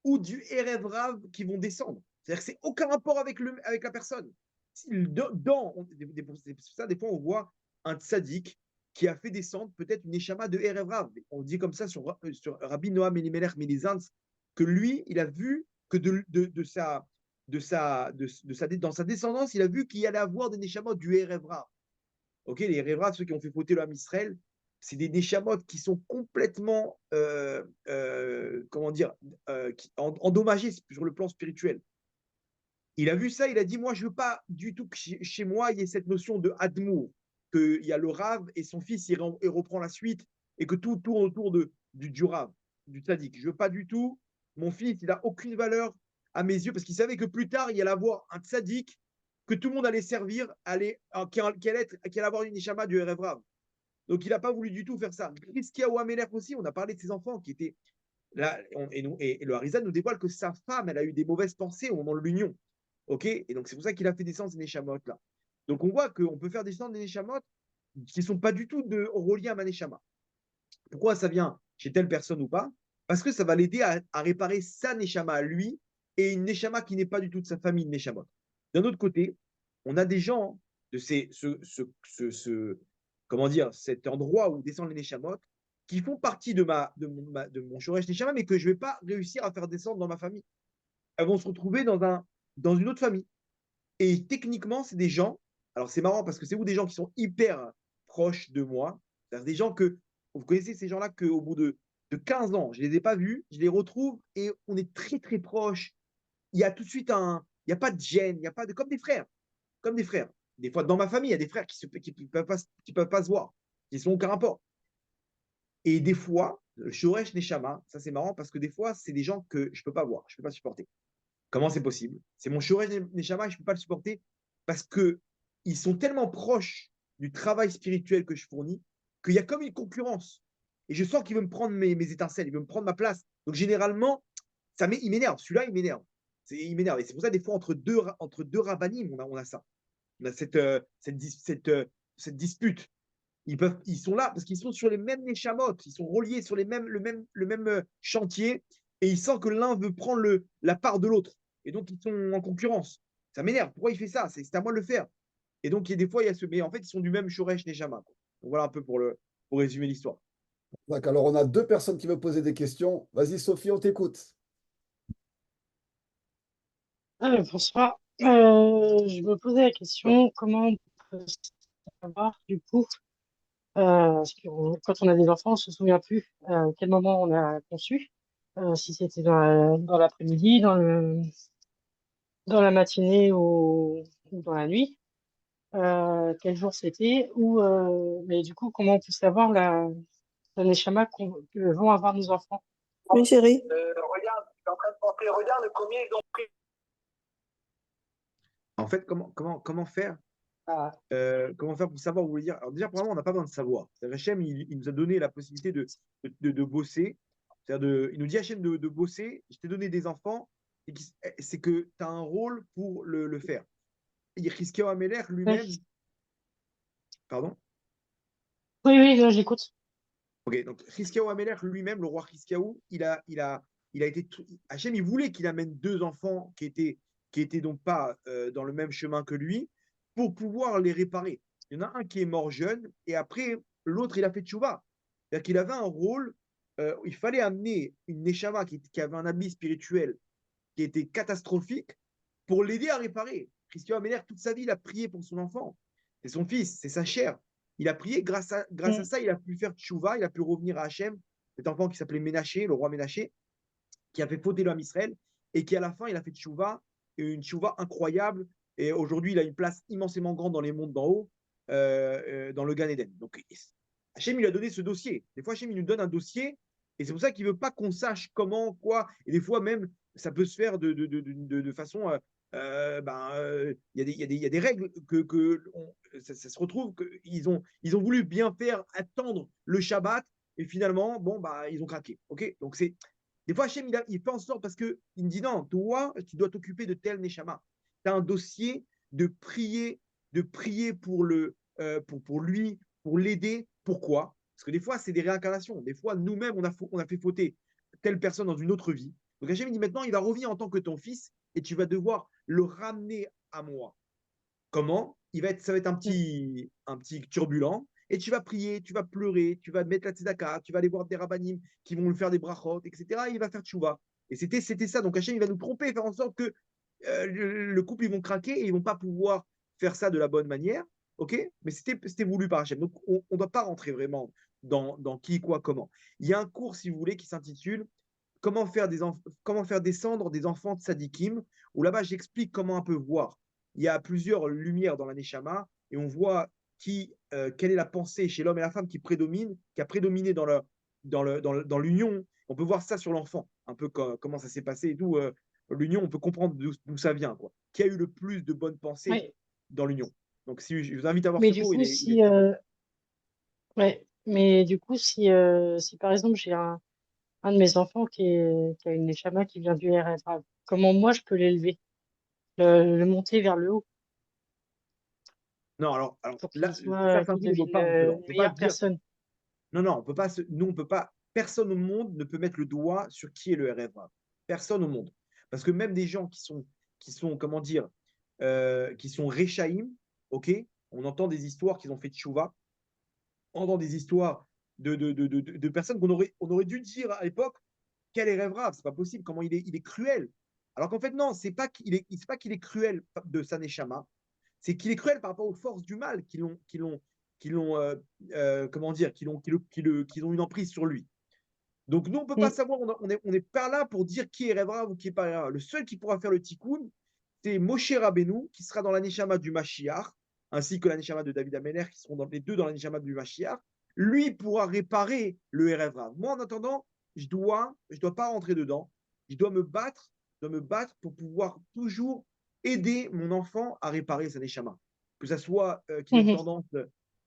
S1: ou du Erev Rav qui vont descendre. C'est-à-dire que c'est aucun rapport avec la personne. C'est pour ça, des fois, on voit un tzaddik qui a fait descendre peut-être une Neshama de Erev Rav. On dit comme ça sur Rabbi Noam Elimelech Melizantz que lui, il a vu que dans sa descendance, il a vu qu'il allait avoir des Neshamot du Erev Rav. Ok, les Erev Rav, ceux qui ont fait fauter le Ham Israël, c'est des Neshamot qui sont complètement, comment dire, endommagés sur le plan spirituel. Il a vu ça, il a dit, moi, je ne veux pas du tout que chez moi, il y ait cette notion de Admour, qu'il y a le Rav et son fils, il reprend la suite, et que tout tourne autour du Rav, du Tzadik. Je ne veux pas du tout. Mon fils, il n'a aucune valeur à mes yeux, parce qu'il savait que plus tard, il allait avoir un Tzadik que tout le monde allait servir, qui allait avoir une Neshama du Erev Rav. Donc, il n'a pas voulu du tout faire ça. Rizkia ou Améler aussi, on a parlé de ses enfants qui étaient là, et le Harizan nous dévoile que sa femme, elle a eu des mauvaises pensées au moment de l'union. Ok. Et donc, c'est pour ça qu'il a fait descendre ces Neshamot là. Donc, on voit qu'on peut faire descendre des Neshamot qui ne sont pas du tout reliés à ma Neshama. Pourquoi ça vient chez telle personne ou pas? Parce que ça va l'aider à réparer sa Neshama à lui et une Neshama qui n'est pas du tout de sa famille de Neshamot. D'un autre côté, on a des gens de comment dire, cet endroit où descendent les Neshamot qui font partie de mon Shoresh Neshama, mais que je ne vais pas réussir à faire descendre dans ma famille. Elles vont se retrouver dans une autre famille. Et techniquement, c'est des gens, alors c'est marrant parce que c'est vous des gens qui sont hyper proches de moi, c'est-à-dire des gens que, vous connaissez ces gens-là qu'au bout de de 15 ans. Je ne les ai pas vus, je les retrouve et on est très, très proches. Il y a tout de suite il n'y a pas de gêne, il n'y a pas de, comme des frères, comme des frères. Des fois, dans ma famille, il y a des frères qui peuvent pas se voir, qui sont aucun rapport. Et des fois, le Shoresh Neshama, ça c'est marrant parce que des fois, c'est des gens que je ne peux pas voir, je ne peux pas supporter. Comment c'est possible? C'est mon Shoresh Neshama et je ne peux pas le supporter parce qu'ils sont tellement proches du travail spirituel que je fournis qu'il y a comme une concurrence. Et je sens qu'il veut me prendre mes étincelles, il veut me prendre ma place. Donc généralement, il m'énerve. Celui-là, il m'énerve. Il m'énerve. Et c'est pour ça, des fois, entre deux rabbinim, on a ça. On a cette dispute. Ils sont là parce qu'ils sont sur les mêmes neshamot, ils sont reliés sur le même chantier et ils sentent que l'un veut prendre la part de l'autre. Et donc, ils sont en concurrence. Ça m'énerve. Pourquoi il fait ça? C'est à moi de le faire. Et donc, des fois, il y a mais en fait, ils sont du même Shoresh Neshama. Donc, voilà un peu pour résumer l'histoire.
S3: Donc, alors, on a deux personnes qui veulent poser des questions. Vas-y, Sophie, on t'écoute.
S6: Bonsoir. Je me posais la question, comment on peut savoir, du coup, parce que quand on a des enfants, on se souvient plus à quel moment on a conçu, si c'était dans l'après-midi, dans la matinée ou dans la nuit, quel jour c'était, mais du coup, comment on peut savoir la neshama que vont avoir nos enfants?
S7: Oui, chérie.
S8: Regarde, je suis en train de penser, regarde combien ils ont pris.
S1: En fait, comment faire
S6: Ah,
S1: comment faire pour savoir où vous voulez dire? Alors déjà, premièrement, on n'a pas besoin de savoir. Hachem, il nous a donné la possibilité de bosser. Il nous dit Hachem de bosser, je t'ai donné des enfants, et c'est que tu as un rôle pour le faire. Et Hiskiyahu Amelech lui-même,
S6: oui,
S1: pardon?
S6: oui, non, j'écoute.
S1: Ok, donc Hiskiyahu Amelech lui-même, le roi Hiskiyahu, il a été. Hachem, il voulait qu'il amène deux enfants qui étaient donc pas dans le même chemin que lui pour pouvoir les réparer. Il y en a un qui est mort jeune et après, l'autre, il a fait tchouva. C'est-à-dire qu'il avait un rôle, il fallait amener une Neshama qui avait un habit spirituel qui était catastrophique pour l'aider à réparer. Christian Améler, toute sa vie, il a prié pour son enfant. C'est son fils, c'est sa chair. Il a prié, grâce à ça, il a pu faire tchouva, il a pu revenir à Hachem, cet enfant qui s'appelait Ménaché, le roi Ménaché, qui a fait fauter l'homme Israël, et qui à la fin, il a fait tchouva, une tchouva incroyable, et aujourd'hui, il a une place immensément grande dans les mondes d'en haut, dans le Gan Eden. Donc, Hachem, il a donné ce dossier. Des fois, Hachem, il nous donne un dossier, et c'est pour ça qu'il ne veut pas qu'on sache comment, quoi, et des fois même, ça peut se faire de façon... il y a des règles ça se retrouve qu'ils ils ont voulu bien faire, attendre le Shabbat, et finalement, bon, bah, ils ont craqué. Ok. Donc, des fois, Hachem, il fait en sorte parce qu'il me dit non, toi, tu dois t'occuper de tel Neshama. Tu as un dossier de prier pour lui, pour l'aider. Pourquoi? Parce que des fois, c'est des réincarnations. Des fois, nous-mêmes, on a fait fauter telle personne dans une autre vie. Donc Hachem, il dit maintenant, il va revenir en tant que ton fils et tu vas devoir le ramener à moi. Comment? Ça va être un petit turbulent. Et tu vas prier, tu vas pleurer, tu vas mettre la tzedaka, tu vas aller voir des rabbinim qui vont lui faire des brachot, etc. Et il va faire tchouva. Et c'était ça. Donc Hachem, il va nous tromper, faire en sorte que le couple, ils vont craquer et ils vont pas pouvoir faire ça de la bonne manière. OK? Mais c'était voulu par Hachem. Donc on ne doit pas rentrer vraiment dans qui, quoi, comment. Il y a un cours, si vous voulez, qui s'intitule comment faire descendre des enfants de Sadikim, où là-bas, j'explique comment un peu voir. Il y a plusieurs lumières dans la Neshama et on voit quelle est la pensée chez l'homme et la femme qui prédomine, qui a prédominé dans l'union. On peut voir ça sur l'enfant, un peu comment ça s'est passé et tout. L'union, on peut comprendre d'où ça vient, quoi. Qui a eu le plus de bonnes pensées
S6: Oui,
S1: dans l'union. Donc, si je vous invite à voir
S6: mais
S1: ce
S6: du
S1: cours,
S6: coup,
S1: il est très bon.
S6: si par exemple j'ai un de mes enfants qui a une neshama qui vient du RFA, comment moi je peux l'élever, le monter vers le haut
S1: Non, alors
S6: pour
S1: là,
S6: qu'il soit,
S1: c'est un
S6: qu'il
S1: truc qu'on ne peut
S6: devienne
S1: pas rentrer dedans. On
S6: une
S1: ne peut pas
S6: meilleure
S1: dire.
S6: personne?
S1: Non, non, on peut pas, personne au monde ne peut mettre le doigt sur qui est le RFA. Personne au monde. Parce que même des gens comment dire, qui sont Rechaïm, ok, on entend des histoires qu'ils ont fait tchouva, on entend des histoires de personnes on aurait dû dire à l'époque, quel est rêve c'est pas possible, comment il est cruel. Alors qu'en fait, non, c'est pas qu'il est cruel de sa neshama, c'est qu'il est cruel par rapport aux forces du mal comment dire, qui ont une emprise sur lui. Donc, nous, on ne peut pas savoir, on n'est pas là pour dire qui est Rêve Rav ou qui n'est pas Rêve Rav. Le seul qui pourra faire le tikkun, c'est Moshe Rabbeinu, qui sera dans la Neshama du Mashiach, ainsi que la Neshama de David Améler, qui seront les deux dans la Neshama du Mashiach. Lui pourra réparer le Rêve Rav. Moi, en attendant, je dois pas rentrer dedans. Je dois me battre pour pouvoir toujours aider mon enfant à réparer sa Neshama. Que ça soit qu'il ait une tendance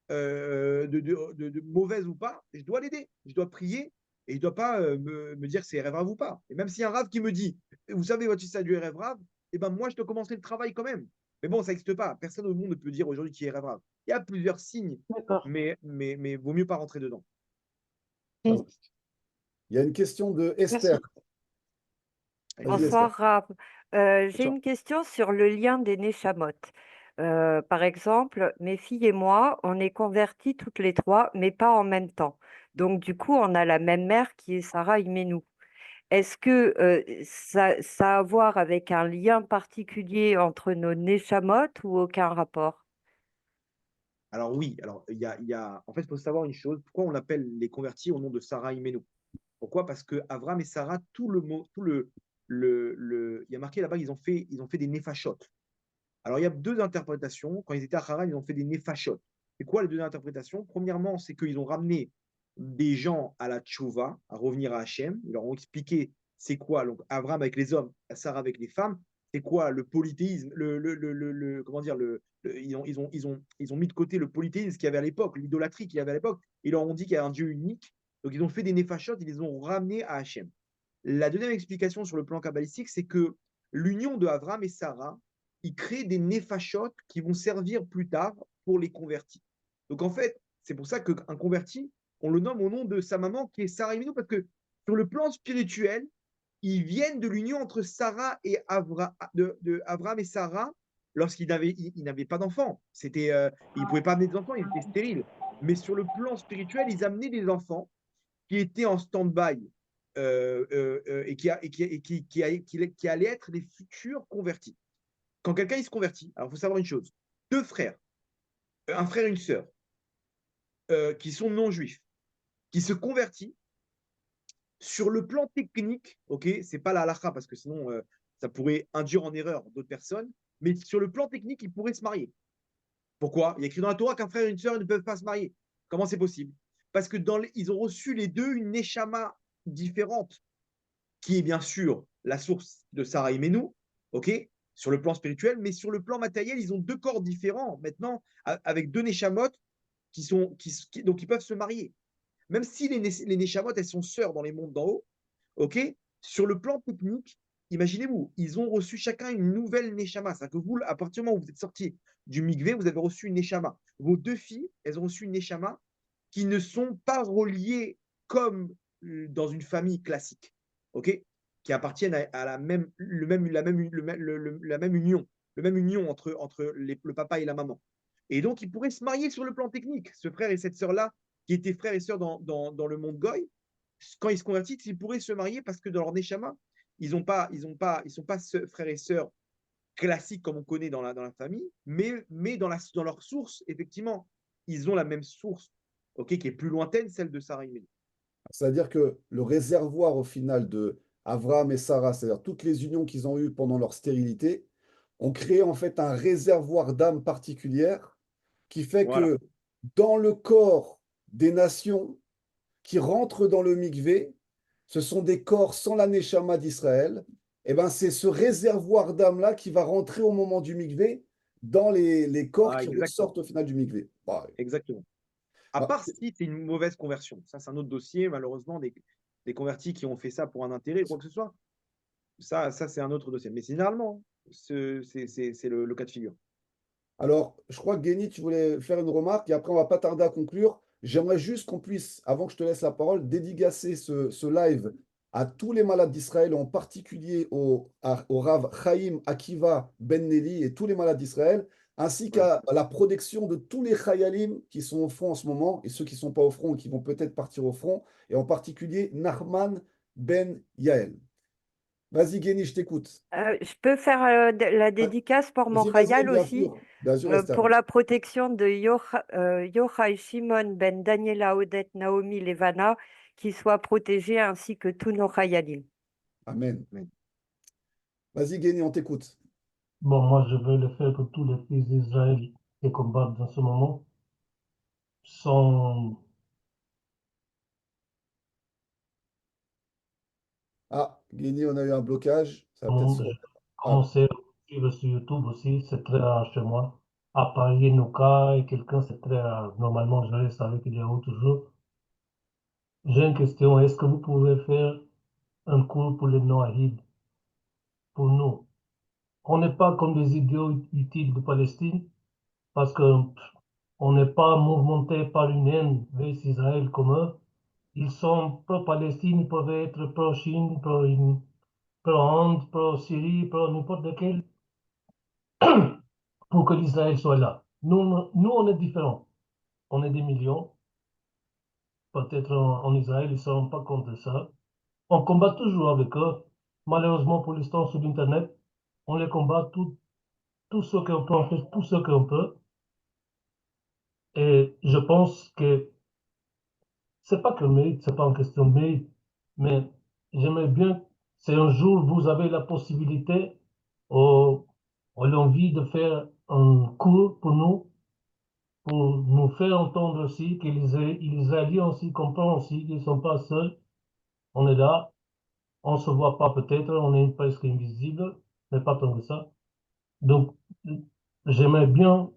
S1: de mauvaise ou pas, je dois l'aider. Je dois prier et il ne doit pas me dire c'est Rêve Rav ou pas. Et même s'il y a un Rav qui me dit, vous savez, votre fils a du Rêve Rav, eh ben moi, je dois commencer le travail quand même. Mais bon, ça n'existe pas. Personne au monde ne peut dire aujourd'hui qui est Rêve Rav. Il y a plusieurs signes, mais vaut mieux pas rentrer dedans.
S3: Il y a une question de Esther.
S7: Bonsoir, Rav. J'ai une question sur le lien des Neshamot. Par exemple, mes filles et moi, on est convertis toutes les trois, mais pas en même temps. Donc, du coup, on a la même mère qui est Sarah Imenou. Est-ce que ça a à voir avec un lien particulier entre nos Neshamot ou aucun rapport?
S1: Alors oui, en fait, il faut savoir une chose. Pourquoi on appelle les convertis au nom de Sarah Imenou? Pourquoi? Parce que Avram et Sarah, il y a marqué là-bas, ils ont fait des nefashot. Alors, il y a deux interprétations. Quand ils étaient à Haran, ils ont fait des nefashot. C'est quoi les deux interprétations? Premièrement, c'est qu'ils ont ramené des gens à la tchouva, à revenir à Hachem. Ils leur ont expliqué c'est quoi, donc Avram avec les hommes, Sarah avec les femmes, c'est quoi le polythéisme, comment dire, ils ont mis de côté le polythéisme qu'il y avait à l'époque, l'idolâtrie qu'il y avait à l'époque. Ils leur ont dit qu'il y avait un Dieu unique. Donc, ils ont fait des nefashot, ils les ont ramenés à Hachem. La deuxième explication sur le plan kabbalistique, c'est que l'union de Avram et Sarah, ils créent des nefashot qui vont servir plus tard pour les convertis. Donc en fait, c'est pour ça qu'un converti, on le nomme au nom de sa maman qui est Sarah Imenu, parce que sur le plan spirituel, ils viennent de l'union entre Sarah et Avram et Sarah lorsqu'ils n'avaient pas d'enfants. Ils ne pouvaient pas amener des enfants, ils étaient stériles. Mais sur le plan spirituel, ils amenaient des enfants qui étaient en stand-by et qui allaient être les futurs convertis. Quand quelqu'un il se convertit, alors il faut savoir une chose, deux frères, un frère et une sœur, qui sont non-juifs, qui se convertissent, sur le plan technique, ok, c'est pas la halakha parce que sinon ça pourrait induire en erreur d'autres personnes, mais sur le plan technique, ils pourraient se marier. Pourquoi? Il y a écrit dans la Torah qu'un frère et une sœur ne peuvent pas se marier. Comment c'est possible? Parce que ils ont reçu les deux une neshama différente, qui est bien sûr la source de Sarah Imenu, ok, sur le plan spirituel, mais sur le plan matériel, ils ont deux corps différents maintenant, avec deux neshamot donc ils peuvent se marier. Même si les neshamot, elles sont sœurs dans les mondes d'en haut, ok, sur le plan technique, imaginez-vous, ils ont reçu chacun une nouvelle neshama. C'est-à-dire que vous, à partir du moment où vous êtes sortis du mikvé, vous avez reçu une neshama. Vos deux filles, elles ont reçu une neshama qui ne sont pas reliées comme dans une famille classique, ok, qui appartiennent à la même union, entre le papa et la maman. Et donc, ils pourraient se marier sur le plan technique. Ce frère et cette sœur-là, qui étaient frères et sœurs dans le monde Goy, quand ils se convertissent, ils pourraient se marier parce que dans leur neshama, ils sont pas frères et sœurs classiques comme on connaît dans la famille, mais dans leur source, effectivement, ils ont la même source, ok, qui est plus lointaine, celle de Sarah Imenu.
S3: C'est-à-dire que le réservoir au final de Abraham et Sarah, c'est-à-dire toutes les unions qu'ils ont eues pendant leur stérilité, ont créé en fait un réservoir d'âme particulière qui fait que dans le corps des nations qui rentrent dans le mikvé, ce sont des corps sans la neshama d'Israël. Et ben c'est ce réservoir d'âme-là qui va rentrer au moment du mikvé dans les corps qui ressortent au final du mikvé.
S1: Exactement. À part si c'est une mauvaise conversion. Ça, c'est un autre dossier. Malheureusement, des convertis qui ont fait ça pour un intérêt, quoi que ce soit. Ça c'est un autre dossier. Mais généralement, c'est le cas de figure.
S3: Alors, je crois que Guény, tu voulais faire une remarque et après, on ne va pas tarder à conclure. J'aimerais juste qu'on puisse, avant que je te laisse la parole, dédicacer ce live à tous les malades d'Israël, en particulier au Rav Chaim Akiva Ben Nelly et tous les malades d'Israël, ainsi qu'à la protection de tous les Chayalim qui sont au front en ce moment et ceux qui ne sont pas au front et qui vont peut-être partir au front, et en particulier Nachman Ben Yael. Vas-y, Guény, je t'écoute.
S7: Je peux faire la dédicace pour mon Chayal aussi, pour la protection de Yochai Shimon Ben Daniela Odette Naomi Levana, qu'ils soient protégés ainsi que tous nos Khayalim.
S3: Amen.
S1: Amen.
S3: Vas-y, Guéni, on t'écoute.
S5: Bon, moi, je vais le faire pour tous les fils d'Israël qui combattent dans ce moment, sans
S3: Ah, Guéni, on a eu un blocage. Ça va peut-être se...
S5: monde. Je
S3: Ah,
S5: commençais à suivre sur YouTube aussi, c'est très rare chez moi. À Paris, Nouka et quelqu'un, c'est très rare. Normalement, je reste avec Léo toujours. J'ai une question, est-ce que vous pouvez faire un cours pour les Noahides, pour nous? On n'est pas comme des idiots utiles de Palestine, parce que on n'est pas mouvementé par une haine vers Israël comme eux. Ils sont pro-Palestine, ils peuvent être pro-Chine, pro-Inde, pro-Syrie, pro n'importe lequel, pour que l'Israël soit là. Nous, on est différents. On est des millions. Peut-être en Israël, ils ne seront pas contre ça. On combat toujours avec eux. Malheureusement, pour l'instant, sur Internet, on les combat tout ce qu'on peut, on fait tout ce qu'on peut. Et je pense que c'est pas que le mérite, c'est pas une question de mérite, mais j'aimerais bien, si un jour vous avez la possibilité ou, ou l'envie de faire un cours pour nous faire entendre aussi que les Israéliens aussi comprennent aussi qu'ils ne sont pas seuls. On est là, on se voit pas peut-être, on est presque invisible, mais pas tant que ça. Donc, j'aimerais bien,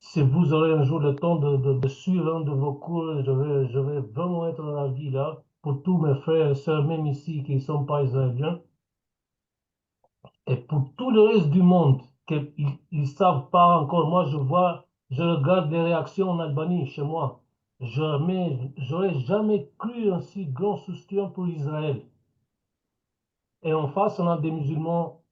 S5: si vous aurez un jour le temps de suivre un de vos cours, je vais vraiment être ravi là, pour tous mes frères et sœurs, même ici, qui ne sont pas israéliens, et pour tout le reste du monde, qu'ils ne savent pas encore. Moi, je regarde les réactions en Albanie, chez moi. J'aurais jamais cru un si grand soutien pour Israël. Et en face, on a des musulmans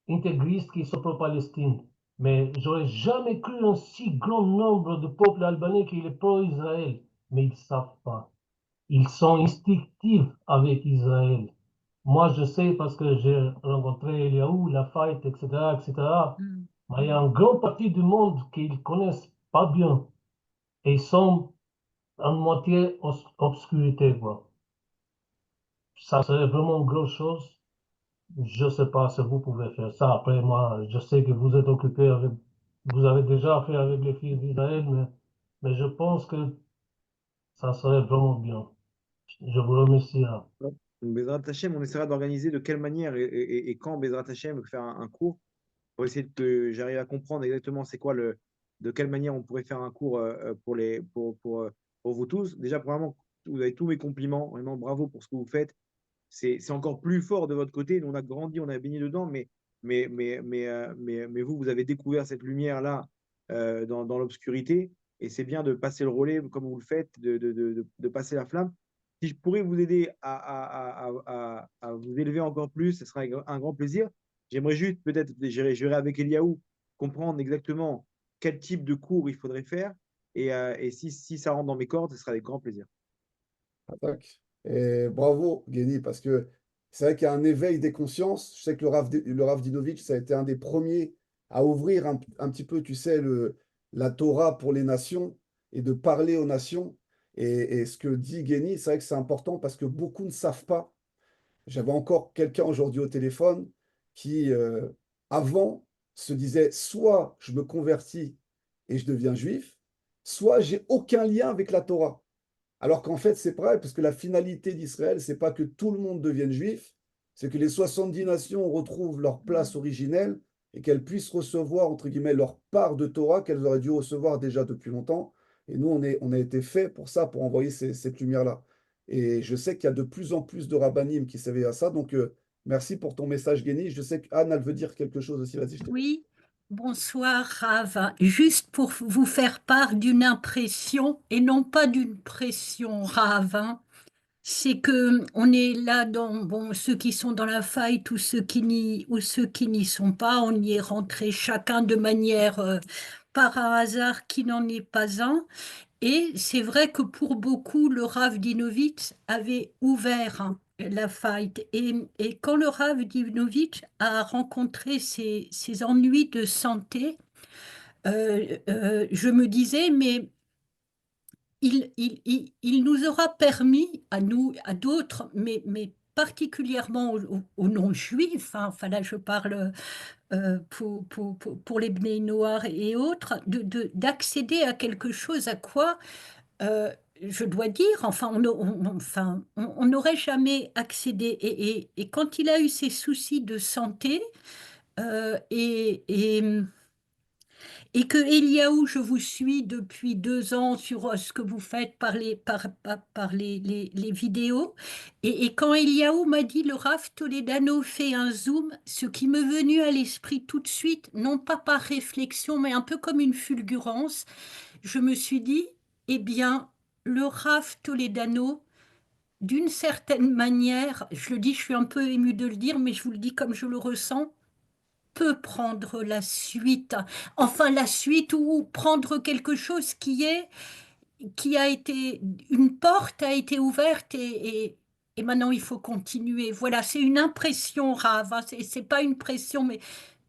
S5: intégristes qui sont pro-Palestine. Mais j'aurais jamais cru un si grand nombre de peuples albanais qui est pro-Israël. Mais ils ne savent pas. Ils sont instinctifs avec Israël. Moi, je sais parce que j'ai rencontré Eliaou, la fight, etc., etc. Mais il y a une grande partie du monde qui ne connaissent pas bien. Et ils sont en moitié obscurité, quoi. Ça serait vraiment une grosse chose. Je ne sais pas si vous pouvez faire ça. Après, moi, je sais que vous êtes occupé avec, vous avez déjà fait avec les fils d'Israël, mais je pense que ça serait vraiment bien. Je vous remercie, hein.
S1: Donc, Bezrat Hachem, on essaiera d'organiser de quelle manière et quand Bezrat Hachem faire un cours pour essayer que j'arrive à comprendre exactement c'est quoi de quelle manière on pourrait faire un cours pour vous tous. Déjà, premièrement, vous avez tous mes compliments. Vraiment, bravo pour ce que vous faites. C'est encore plus fort de votre côté. Nous, on a grandi, on a baigné dedans, mais vous, vous avez découvert cette lumière-là dans l'obscurité. Et c'est bien de passer le relais comme vous le faites, de passer la flamme. Si je pourrais vous aider à vous élever encore plus, ce sera un grand plaisir. J'aimerais juste peut-être, j'irai avec Eliaou, comprendre exactement quel type de cours il faudrait faire. Et si ça rentre dans mes cordes, ce sera avec grand plaisir.
S3: attaque. Et bravo, Guéni, parce que c'est vrai qu'il y a un éveil des consciences. Je sais que le Rav Dinovitch, ça a été un des premiers à ouvrir un petit peu, tu sais, la Torah pour les nations et de parler aux nations. Et ce que dit Guéni, c'est vrai que c'est important parce que beaucoup ne savent pas. J'avais encore quelqu'un aujourd'hui au téléphone qui, avant, se disait soit je me convertis et je deviens juif, soit j'ai aucun lien avec la Torah. Alors qu'en fait, c'est pareil, parce que la finalité d'Israël, c'est pas que tout le monde devienne juif, c'est que les 70 nations retrouvent leur place originelle et qu'elles puissent recevoir, entre guillemets, leur part de Torah qu'elles auraient dû recevoir déjà depuis longtemps. Et nous, on a été fait pour ça, pour envoyer cette lumière-là. Et je sais qu'il y a de plus en plus de rabbinim qui s'éveillent à ça. Donc, merci pour ton message, Guéni. Je sais qu'Anne, elle veut dire quelque chose aussi. Vas-y, je t'écoute.
S9: Oui, bonsoir Rav. Juste pour vous faire part d'une impression et non pas d'une pression, Rav, hein. C'est que on est là dans bon ceux qui sont dans la faille, tous ceux qui n'y ou ceux qui n'y sont pas, on y est rentré chacun de manière par un hasard qui n'en est pas un. Et c'est vrai que pour beaucoup, le Rav Dinovitch avait ouvert la faille. Et quand le Rav Dinovitch a rencontré ses ennuis de santé, je me disais, mais il nous aura permis, à nous, à d'autres, mais particulièrement aux non-juifs, hein, enfin là je parle pour les Bnei Noir et autres, d'accéder à quelque chose à quoi, je dois dire, enfin, on n'aurait jamais accédé. Et quand il a eu ces soucis de santé, euh, et, et, et que Eliaou, je vous suis depuis 2 ans sur ce que vous faites par les vidéos. Et quand Eliaou m'a dit le Rav Toledano fait un zoom, ce qui m'est venu à l'esprit tout de suite, non pas par réflexion, mais un peu comme une fulgurance, je me suis dit, eh bien, le Rav Toledano, d'une certaine manière, je le dis, je suis un peu émue de le dire, mais je vous le dis comme je le ressens, peut prendre la suite, enfin la suite ou prendre quelque chose qui a été, une porte a été ouverte et maintenant il faut continuer. Voilà, c'est une impression rave, hein, c'est pas une pression,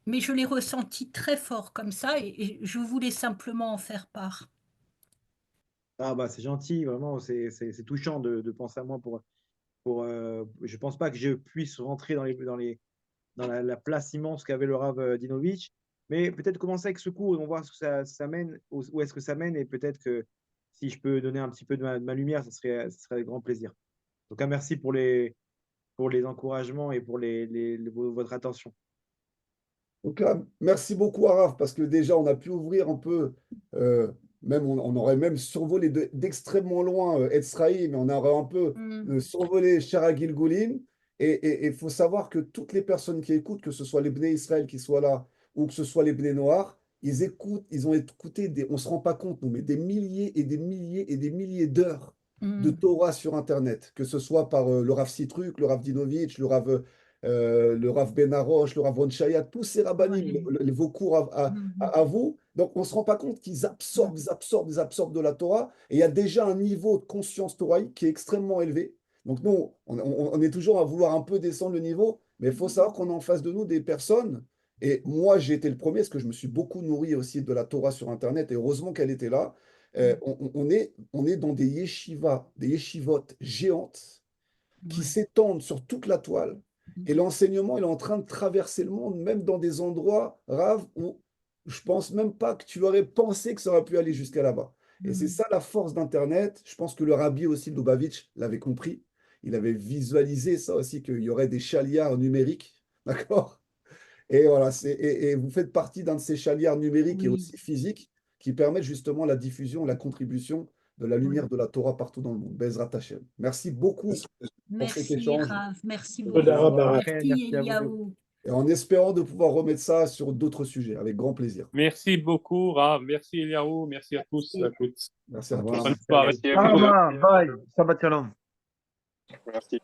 S9: mais je l'ai ressenti très fort comme ça et je voulais simplement en faire part.
S1: Ah bah c'est gentil, vraiment, c'est touchant de penser à moi je pense pas que je puisse rentrer dans la place immense qu'avait le Rav Dinovic, mais peut-être commencer avec ce cours et on voit ce que ça mène, où est-ce que ça mène, et peut-être que si je peux donner un petit peu de ma lumière, ce serait avec grand plaisir. En tout cas, merci pour les encouragements et pour votre attention.
S3: Donc là, merci beaucoup, Araf, parce que déjà, on a pu ouvrir un peu, même on aurait même survolé d'extrêmement loin Etzraïm, mais on aurait un peu survolé Shara Gilgoulim. Et il faut savoir que toutes les personnes qui écoutent, que ce soit les Bnei Israël qui soient là, ou que ce soit les Bnei Noirs, ils écoutent, ils ont écouté, on ne se rend pas compte, nous, mais des milliers et des milliers et des milliers d'heures de Torah sur Internet, que ce soit par le Rav Sitruk, le Rav Dinovitch, le Rav Ben Arosh, le Rav Ron Shaya, tous ces rabbinim, vos cours à vous. Donc, on ne se rend pas compte qu'ils absorbent, ils absorbent, ils absorbent de la Torah. Et il y a déjà un niveau de conscience toraïque qui est extrêmement élevé. Donc, nous, on est toujours à vouloir un peu descendre le niveau, mais il faut savoir qu'on a en face de nous des personnes. Et moi, j'ai été le premier, parce que je me suis beaucoup nourri aussi de la Torah sur Internet, et heureusement qu'elle était là. On est dans des yeshivas, des yeshivot géantes qui s'étendent sur toute la toile. Et l'enseignement, il est en train de traverser le monde, même dans des endroits raves où je pense même pas que tu aurais pensé que ça aurait pu aller jusqu'à là-bas. Et c'est ça la force d'Internet. Je pense que le rabbi aussi, Lubavitch, l'avait compris. Il avait visualisé ça aussi, qu'il y aurait des chaliards numériques. D'accord? Et voilà, et vous faites partie d'un de ces chaliards numériques et aussi physiques qui permettent justement la diffusion, la contribution de la lumière de la Torah partout dans le monde. Bezrat Hashem. Merci beaucoup pour cet
S9: Merci
S3: échange.
S9: Rav, merci
S2: Toda
S9: beaucoup.
S2: rabba.
S9: Merci Eliaou.
S3: Et en espérant de pouvoir remettre ça sur d'autres sujets, avec grand plaisir.
S10: Merci beaucoup, Rav. Merci, Eliaou. Merci à tous, à toutes.
S3: Merci à
S1: Au revoir.
S3: tous.
S10: Bonne soirée.
S11: Bye. Shabbat shalom.
S10: Merci.